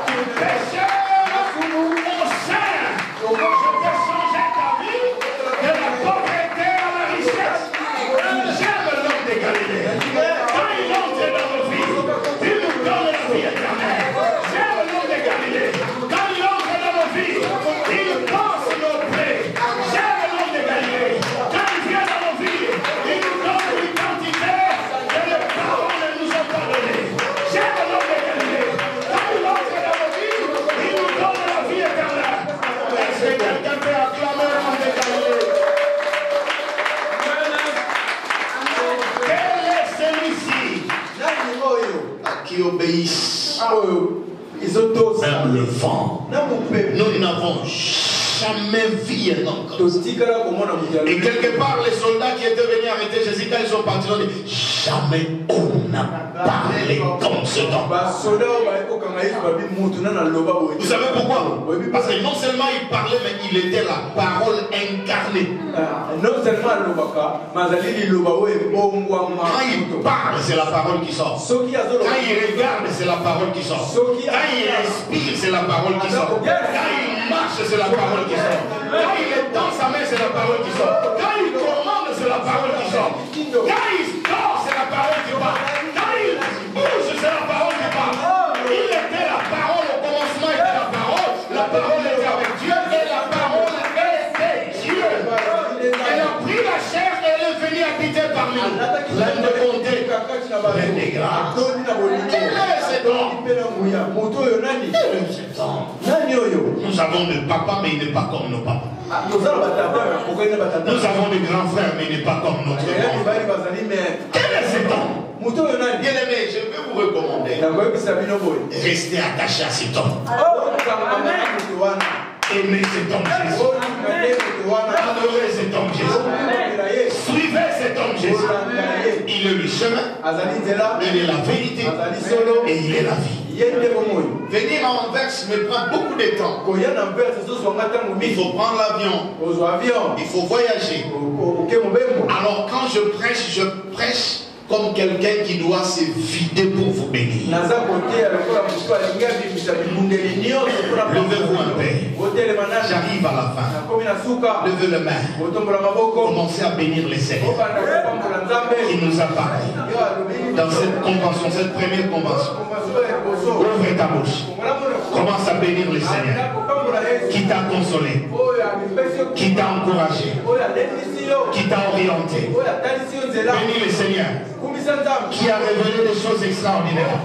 du péché au saint. Je peux changer ta vie de la pauvreté à la richesse. J'aime l'homme de Galilée. Quand il entre dans nos vies, il nous donne la vie éternelle. J'aime l'homme de Galilée. Quand il entre dans nos vies, il pense nos plaies. J'aime l'homme de Galilée. Quand il vient dans nos vies, il nous donne l'identité que les parents ne nous ont pas donnée. J'aime l'homme de Galilée. Quand il entre dans nos vies, il nous donne la vie éternelle. Est-ce que quelqu'un peut acclamer l'homme de Galilée? Quel est celui-ci qui obéissent même le vent? Nous n'avons jamais vu un homme comme ça. Et quelque part, les soldats qui étaient venus arrêter Jésus, quand ils sont partis, ils ont dit, jamais on n'a parlé comme ce temps. Vous savez pourquoi? Parce que non seulement il parlait, mais il était la parole incarnée. Non seulement quand il parle, c'est la parole qui sort. Quand il regarde, c'est la parole qui sort. Quand il respire, c'est la parole qui sort. Quand il marche, c'est la parole qui sort. Quand il est dans sa main, c'est la parole qui sort. Quand il commande, c'est la parole qui sort. Quand il dort, c'est la parole qui parle. Quand il bouge, c'est la parole qui parle. Il était la parole au commencement, il était la parole. La parole était avec Dieu et la parole était Dieu. Elle a pris la chair et elle est venue habiter parmi nous. Pleine de bonté, pleine de grâce. Quel est cet homme? Nous avons des papas, mais il n'est pas comme nos papas. Nous avons des grands frères, mais il n'est pas comme notre grand. Quel est cet homme? Bien aimé, je vais vous recommander. Restez attaché à cet homme. Aimez cet homme Jésus. Adorez cet homme Jésus. Suivez cet homme Jésus. Il est le chemin, il est la vérité et il est la vie. Venir à Anvers me prend beaucoup de temps. Il faut prendre l'avion. Il faut voyager. Alors quand je prêche comme quelqu'un qui doit se vider pour vous bénir. Levez-vous un peu. J'arrive à la fin. Levez les mains. Commencez à bénir les Seigneurs qui nous a parlé dans cette convention, cette première convention. Ouvre ta bouche. Commence à bénir les Seigneurs qui t'a consolé, qui t'a encouragé, qui t'a orienté. Bénis le Seigneur qui a révélé des choses extraordinaires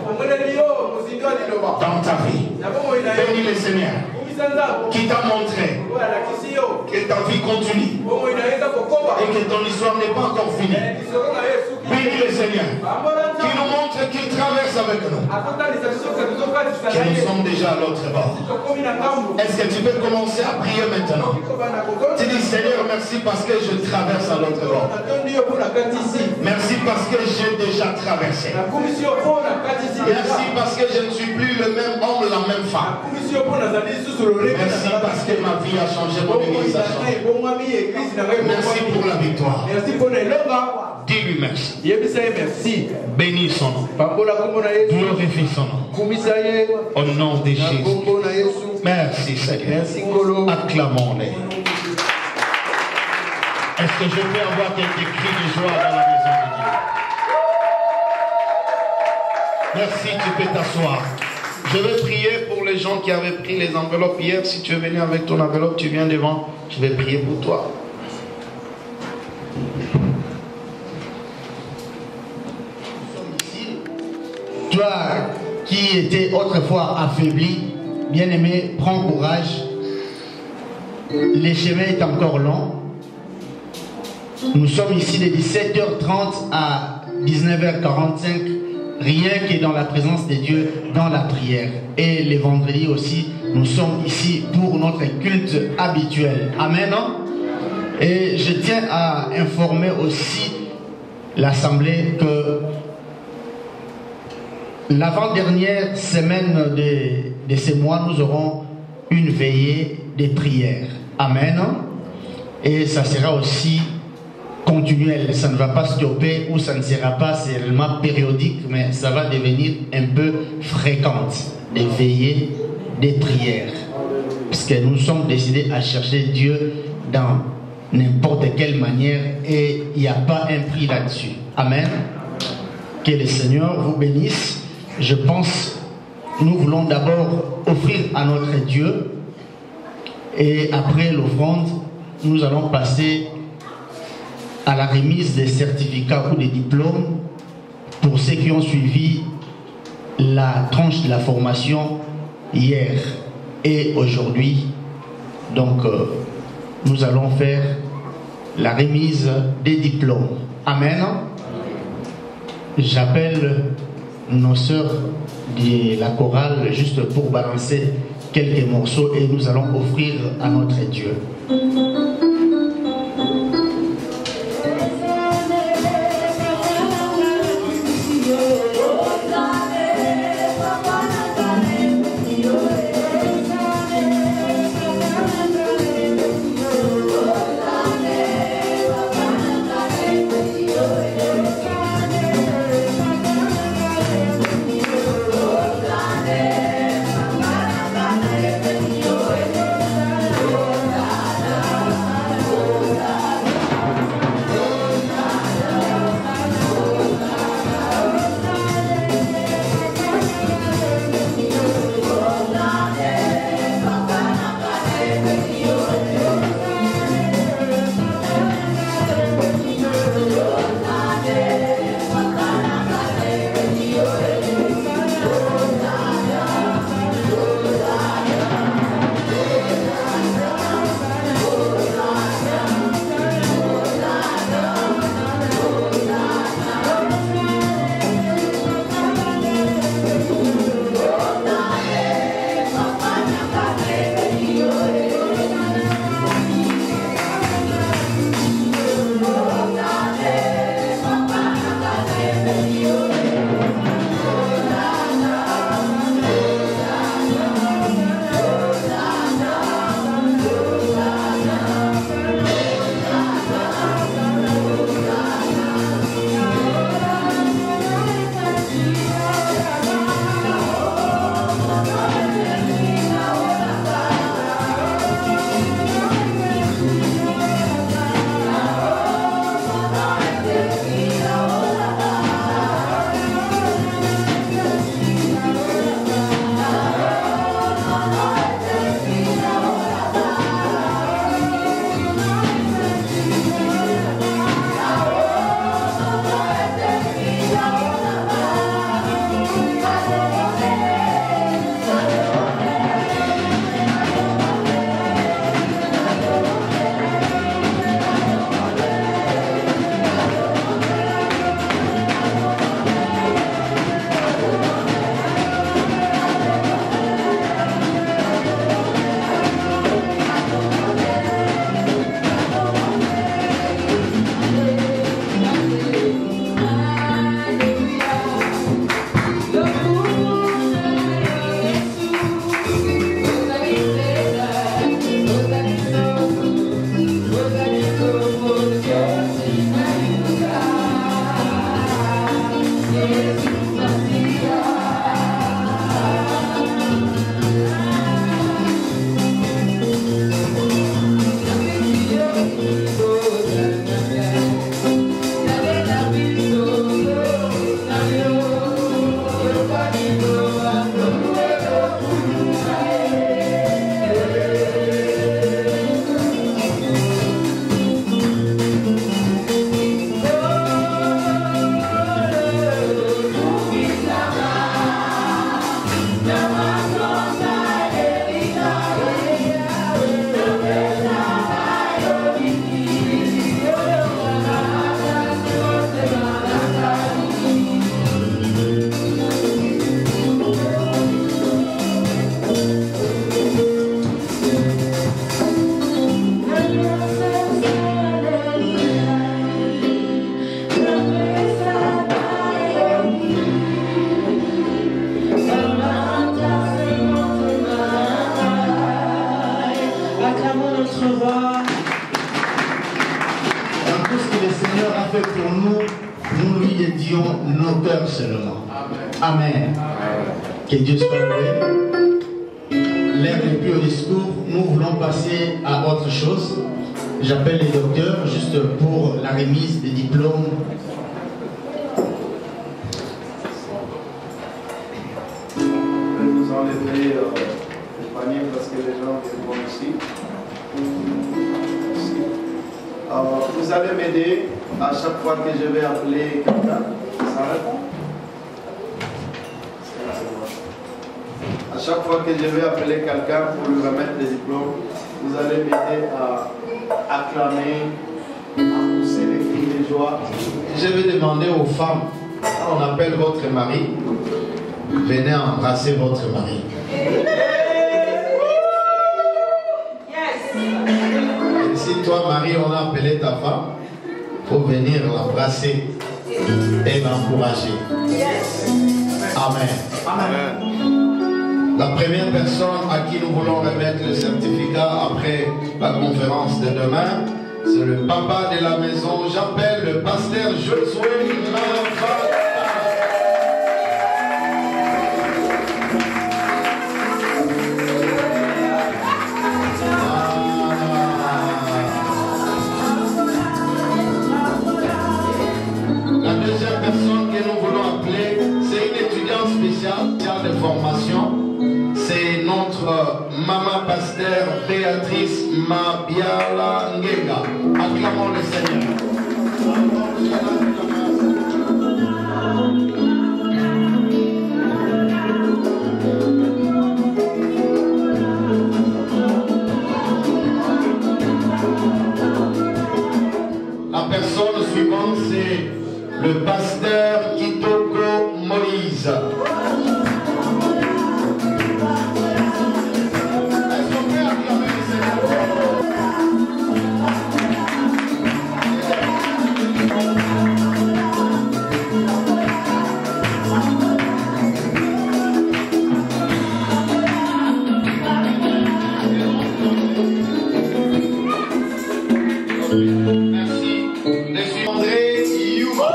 dans ta vie. Bénis le Seigneur qui t'a montré que ta vie continue et que ton histoire n'est pas encore finie. Bénis le Seigneur qui nous montre qu'il traverse avec nous, que nous sommes déjà à l'autre bord. Est-ce que tu peux commencer à prier maintenant? Tu dis Seigneur, merci parce que je traverse à l'autre bord. Merci parce que j'ai déjà traversé. Merci parce que je ne suis plus le même homme, la même femme. Merci parce que ma vie a changé, mon église a changé. Merci pour la victoire. Dis-lui merci. Bénis son nom. Glorifie son nom. Au nom de Jésus. Merci Seigneur. Acclamons-les. Est-ce que je peux avoir quelques cris de joie dans la maison de Dieu? Merci, tu peux t'asseoir. Je vais prier pour les gens qui avaient pris les enveloppes hier. Si tu es venu avec ton enveloppe, tu viens devant. Je vais prier pour toi. Toi qui étais autrefois affaibli, bien-aimé, prends courage. Le chemin est encore long. Nous sommes ici de 17h30 à 19h45, rien que dans la présence de Dieu, dans la prière. Et les vendredis aussi, nous sommes ici pour notre culte habituel. Amen. Et je tiens à informer aussi l'Assemblée que l'avant-dernière semaine de ce mois, nous aurons une veillée de prière. Amen. Et ça sera aussi continuel, ça ne va pas stopper ou ça ne sera pas seulement périodique, mais ça va devenir un peu fréquente, des veillées, des prières. Parce que nous sommes décidés à chercher Dieu dans n'importe quelle manière et il n'y a pas un prix là-dessus. Amen. Que le Seigneur vous bénisse. Je pense, nous voulons d'abord offrir à notre Dieu et après l'offrande, nous allons passer à la remise des certificats ou des diplômes pour ceux qui ont suivi la tranche de la formation hier et aujourd'hui. Donc, nous allons faire la remise des diplômes. Amen. J'appelle nos sœurs de la chorale juste pour balancer quelques morceaux et nous allons offrir à notre Dieu. étions noteurs seulement. Amen. Que Dieu soit loué. L'air n'est plus au discours. Nous voulons passer à autre chose. J'appelle les docteurs juste pour la remise des diplômes. Vous enlevez le panier parce que les gens viennent ici. Vous allez m'aider à chaque fois que je vais appeler quelqu'un. Ça répond? À chaque fois que je vais appeler quelqu'un pour lui remettre les diplômes, vous allez m'aider à acclamer, à pousser les cris de joie. Je vais demander aux femmes, quand on appelle votre mari, venez embrasser votre mari. Et si toi, Marie, on a appelé ta femme, il faut venir l'embrasser et l'encourager. Amen. Amen. La première personne à qui nous voulons remettre le certificat après la conférence de demain, c'est le papa de la maison. J'appelle le pasteur Josué Lavata. La deuxième personne que nous voulons appeler, c'est une étudiante spéciale de formation. C'est notre maman pasteur Béatrice Mabiala Ngega. Acclamons le Seigneur. La personne suivante, c'est le pasteur Kitoko Moïse. Merci. Je suis André Yuma.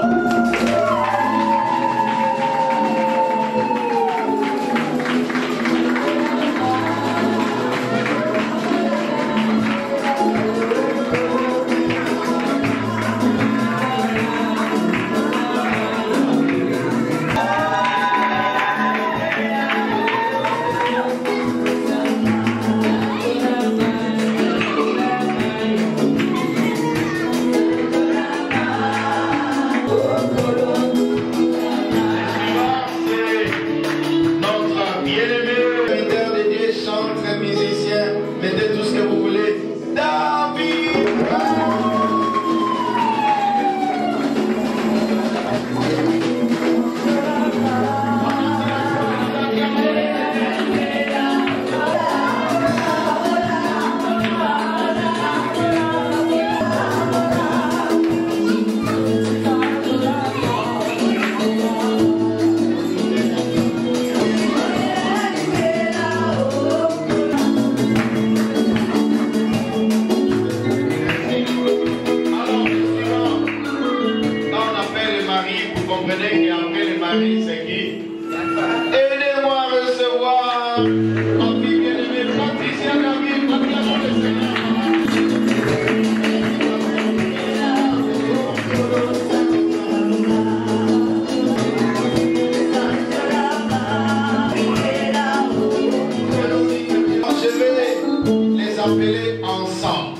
Notre bien-aimé leader de Dieu, chanteur, musicien, mettez tout ce que vous voulez. David! Comprenez qu'après le mari, c'est qui? Aidez-moi à recevoir mon fils bien-aimé, Patricia David, acclamons le Seigneur. Je vais les appeler ensemble.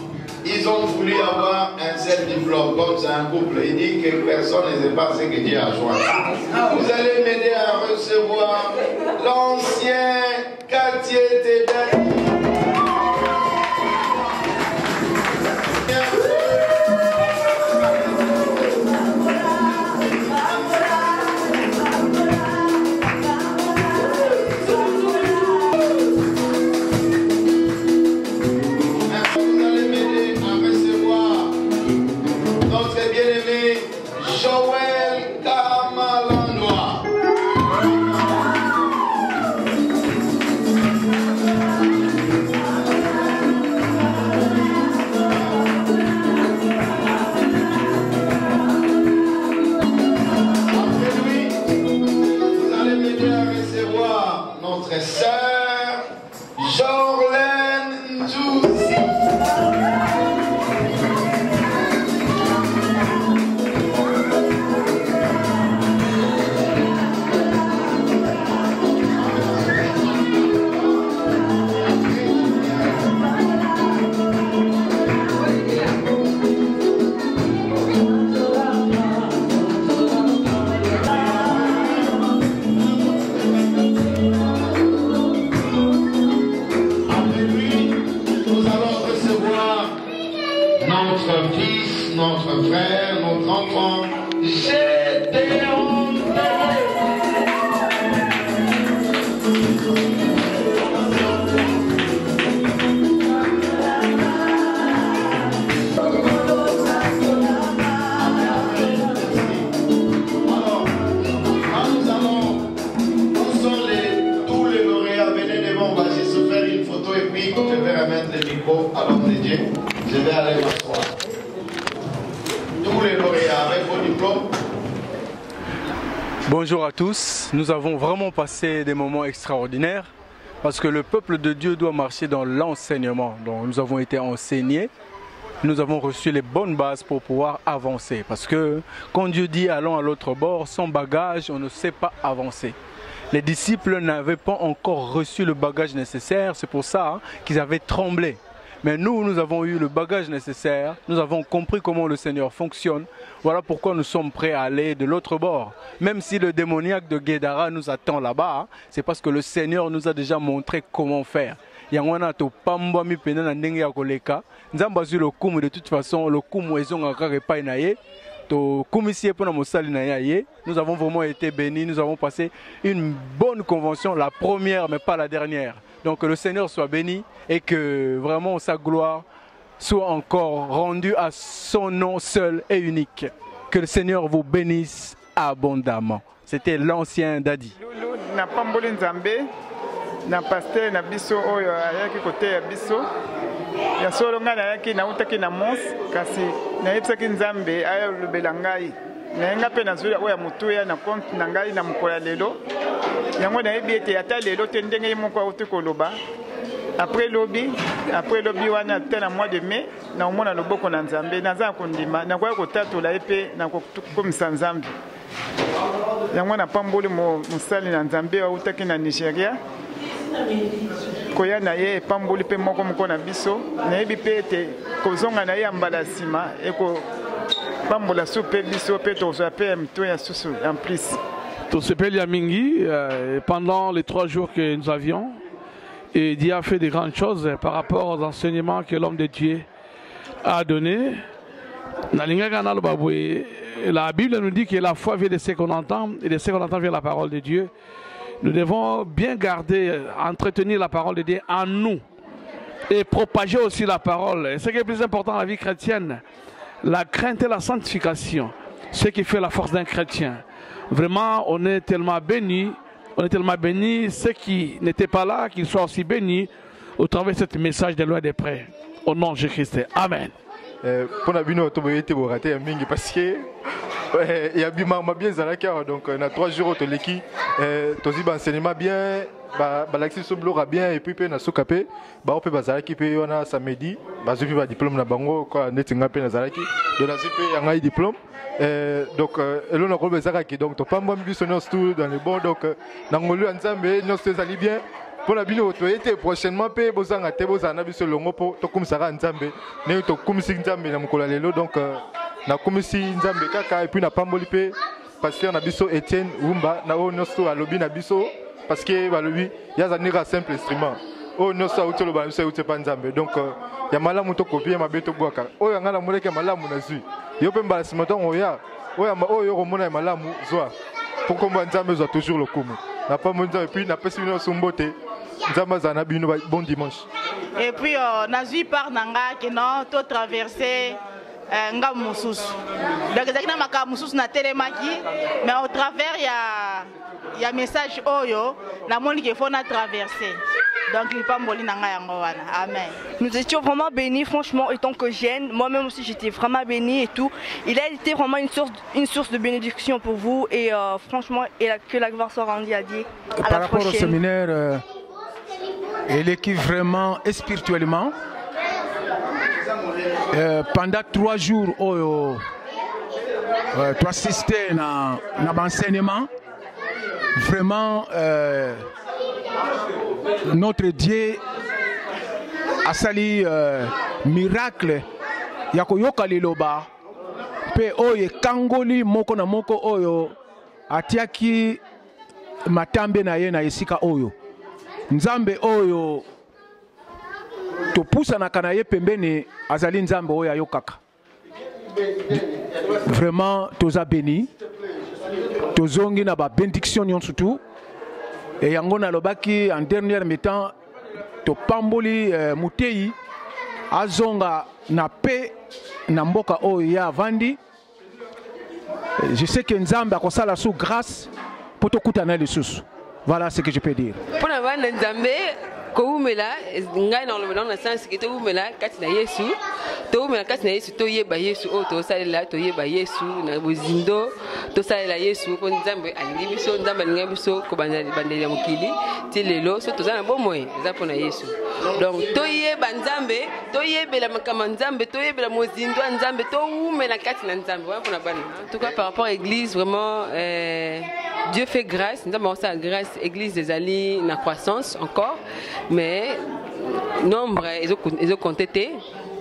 Ils ont voulu avoir un seul diplôme, comme c'est un couple. Il dit que personne ne sait pas ce que Dieu a choisi. Vous allez m'aider à recevoir l'ancien quartier Tébet. Joël Kamalandoa. notre sœur Jorlène Nzouzi. Notre fils, notre frère, notre enfant, Gédéon. Tous les lauréats, venez devant, on va juste se faire une photo et puis je vais remettre le micro à l'homme de Dieu. Je vais aller m'asseoir. Tous les lauréats avec vos diplômes. Bonjour à tous. Nous avons vraiment passé des moments extraordinaires parce que le peuple de Dieu doit marcher dans l'enseignement. Donc nous avons été enseignés. Nous avons reçu les bonnes bases pour pouvoir avancer. Parce que quand Dieu dit allons à l'autre bord, sans bagage, on ne sait pas avancer. Les disciples n'avaient pas encore reçu le bagage nécessaire. C'est pour ça qu'ils avaient tremblé. Mais nous avons eu le bagage nécessaire, nous avons compris comment le Seigneur fonctionne. Voilà pourquoi nous sommes prêts à aller de l'autre bord. Même si le démoniaque de Guédara nous attend là-bas, c'est parce que le Seigneur nous a déjà montré comment faire. De toute façon, le kumu nous avons vraiment été bénis, nous avons passé une bonne convention, la première mais pas la dernière. Donc que le Seigneur soit béni et que vraiment sa gloire soit encore rendue à son nom seul et unique. Que le Seigneur vous bénisse abondamment. C'était l'ancien Dadi. Na pamboli nzambe na pasteur na biso oyo ayaki côté ya biso ya solo nga ayaki na utaki na mons kasi na yetsaki nzambe ayo lobela ngai na nga pe na zula oya mutuya na compte na ngai na mukola lelo yango na yebi ete ata lelo te ndenge moko auti koloba après lobi wana te na mois de mai na omona loboko na nzambe naza kondima na kwa kotatola epe na kokomisa nzambe yango na pamboli musali na nzambe autaki na Nigeria koya na ye pamboli pe moko na biso na yebi pe ete kozonga na ye mbala sima eko pambola soupe biso pe tozwa pe mto ya susu en plus. Tout ce pays à Mingi, pendant les 3 jours que nous avions, et Dieu a fait de grandes choses par rapport aux enseignements que l'homme de Dieu a donnés. La Bible nous dit que la foi vient de ce qu'on entend, et de ce qu'on entend vient la parole de Dieu. Nous devons bien garder, entretenir la parole de Dieu en nous, et propager aussi la parole. Et ce qui est plus important dans la vie chrétienne, la crainte et la sanctification, ce qui fait la force d'un chrétien. Vraiment, on est tellement bénis, ceux qui n'étaient pas là, qu'ils soient aussi bénis au travers de ce message de loin de près. Au nom de Jésus-Christ. Amen. Pour la bino automobilité pour rater un mingi parce que il y a bien donc on a 3 jours au leki tozi ba enseignement bien ba l'accès sur blora bien et puis pe na sokapé ba on peut bazalaki pe on a samedi ba zupi ba diplôme na bango quoi netinga pe na zalaki de la zupi ya ngai diplôme donc elon na ko bezalaki donc to pamba mbiso no stu dans le bon donc na ngolu nzambe no stu zali bien. Pour la bino été prochainement pe bozanga te bozana biso longo po to kumisaka nzambe ne to kumisi nzambe na mukola lelo donc na kumisi nzambe kaka et puis na pamboli pe pasteur na biso Etienne Wumba na o nosto alobi na biso parce que balobi ya zanira simple instrument o nosto auto lo ba biso uté pa nzambe donc ya malamu to copier mabeto bwaka o ya ngala moleke malamu na zui yo pe mbala simaton oya oyo komona malamu zwa pour komba nzambe zwa toujours le kumu na pas mon et puis na pesi bino sombote. Bon dimanche. Et puis, Nazui par Nanga qui n'a tout traversé nga mususu. Donc ezaki na maka mususu na telemaki, mais au travers il y a message oyo la moni qu'il faut na traverser. Donc il pas mboli na nga yango wana. Amen. Nous étions vraiment bénis, franchement, étant que jeune, moi-même aussi j'étais vraiment bénie et tout. Il a été vraiment une source de bénédiction pour vous et franchement, que la gloire soit rendue à Dieu. Par rapport au séminaire, il est qui vraiment et spirituellement. Pendant 3 jours, tu assistais à l'enseignement. Vraiment, notre Dieu a sali miracle. Yakoyoka liloba. Pe oye kangoli moko na moko oyo atiaki matambe na ye na esika oyo. Nzambe oyo topusa na kana ye pembeni azali nzambe oyo ayokaka. Vraiment toza béni. Tozongi na ba bénédiction surtout. Et yango na lobaki en dernier temps to pamboli mutei azonga na pe na mboka oyo ya vandi. Je sais que nzambe akosala sous grâce pour to kutana lisusu. Voilà ce que je peux dire. Pour la vente nzambe koumela ngai na lobelo na sens que to umela kati na Yesu. To umela kati na Yesu to yeba Yesu o to salela to yeba Yesu na bozindo to salela Yesu ko nzambe alingi biso nzambe alingi biso ko bandeli mokili ti lelo so to za na bomoi za pona Yesu. Donc to yeba nzambe to yebela makama nzambe to yebela mozindo nzambe to umela kati na nzambe wa pona bana. En tout cas par rapport à l'église vraiment Dieu fait grâce, nous avons sa grâce, église des alliés, la croissance encore, mais nombre ils ont compté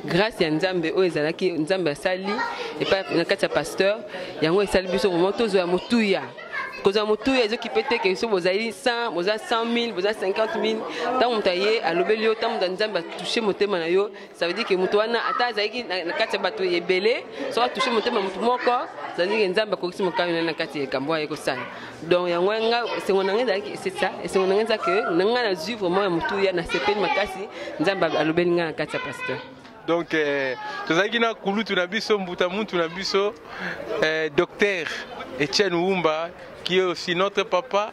grâce à Nzambe o ezalaki Nzambe sali et pas na kati ya pasteur yango esali biso vraiment tozo ya mutuya koza mutuya ezo kipete ke so bozali 100 boza 100 000 boza 50 000 tant mutaye alobeli yo tant Nzambe toucher motema na yo ça veut dire que mutu wana ata azaki na kati ya bato ebele so toucher motema mutu moko ça veut dire que Nzambe ko kisimo kamina na kati ya kambo ya ko sana donc yango nga sengonanga c'est ça et sengonanga que nanga na zu vraiment mutuya na sepeni makasi Nzambe alobeli nga na kati ya pasteur. Donc, tozaki na kulutu na biso mbuta muntu na biso docteur Etienne Wumba qui est aussi notre papa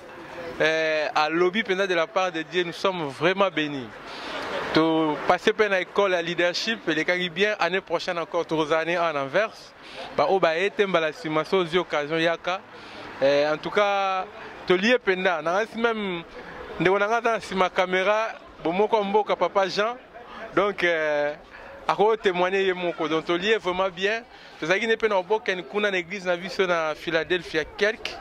à lobby pendant de la part de Dieu. Nous sommes vraiment bénis. To passer par l'école à leadership les Caribéens année prochaine encore 3 années en Anvers. Ba oba ete mbala simaso aux occasions yaka. En tout cas, to lié pendant na même ndeko na sima caméra bomoko mboka papa Jean. Donc à témoigner donc on lié vraiment bien. Nous avons une église na Philadelphie quelque.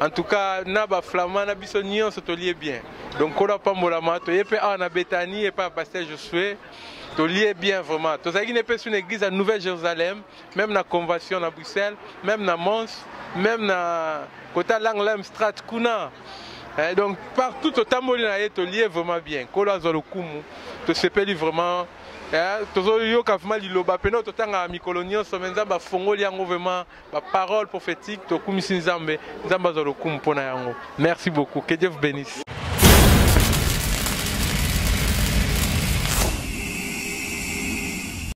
En tout cas, na ba flamand na biso nion se lié bien. Donc on a pas molama to yé pe na Bethanie et pas pasteur Josué. To lié bien vraiment. Nous avons une église à Nouvelle-Jérusalem, même na convention à Bruxelles, même na Mons, même na Kota Langlem Strat Kuna. Donc partout au Tamoli na to lié vraiment bien. Kola zolokumu to sepeli vraiment tozo kafuma liloba peno totanga mikolonio somenza ba fongoli yango vraiment ba parole prophétique to kumisi nzambe nzamba zolo kumpona yango. Merci beaucoup, que Dieu vous bénisse.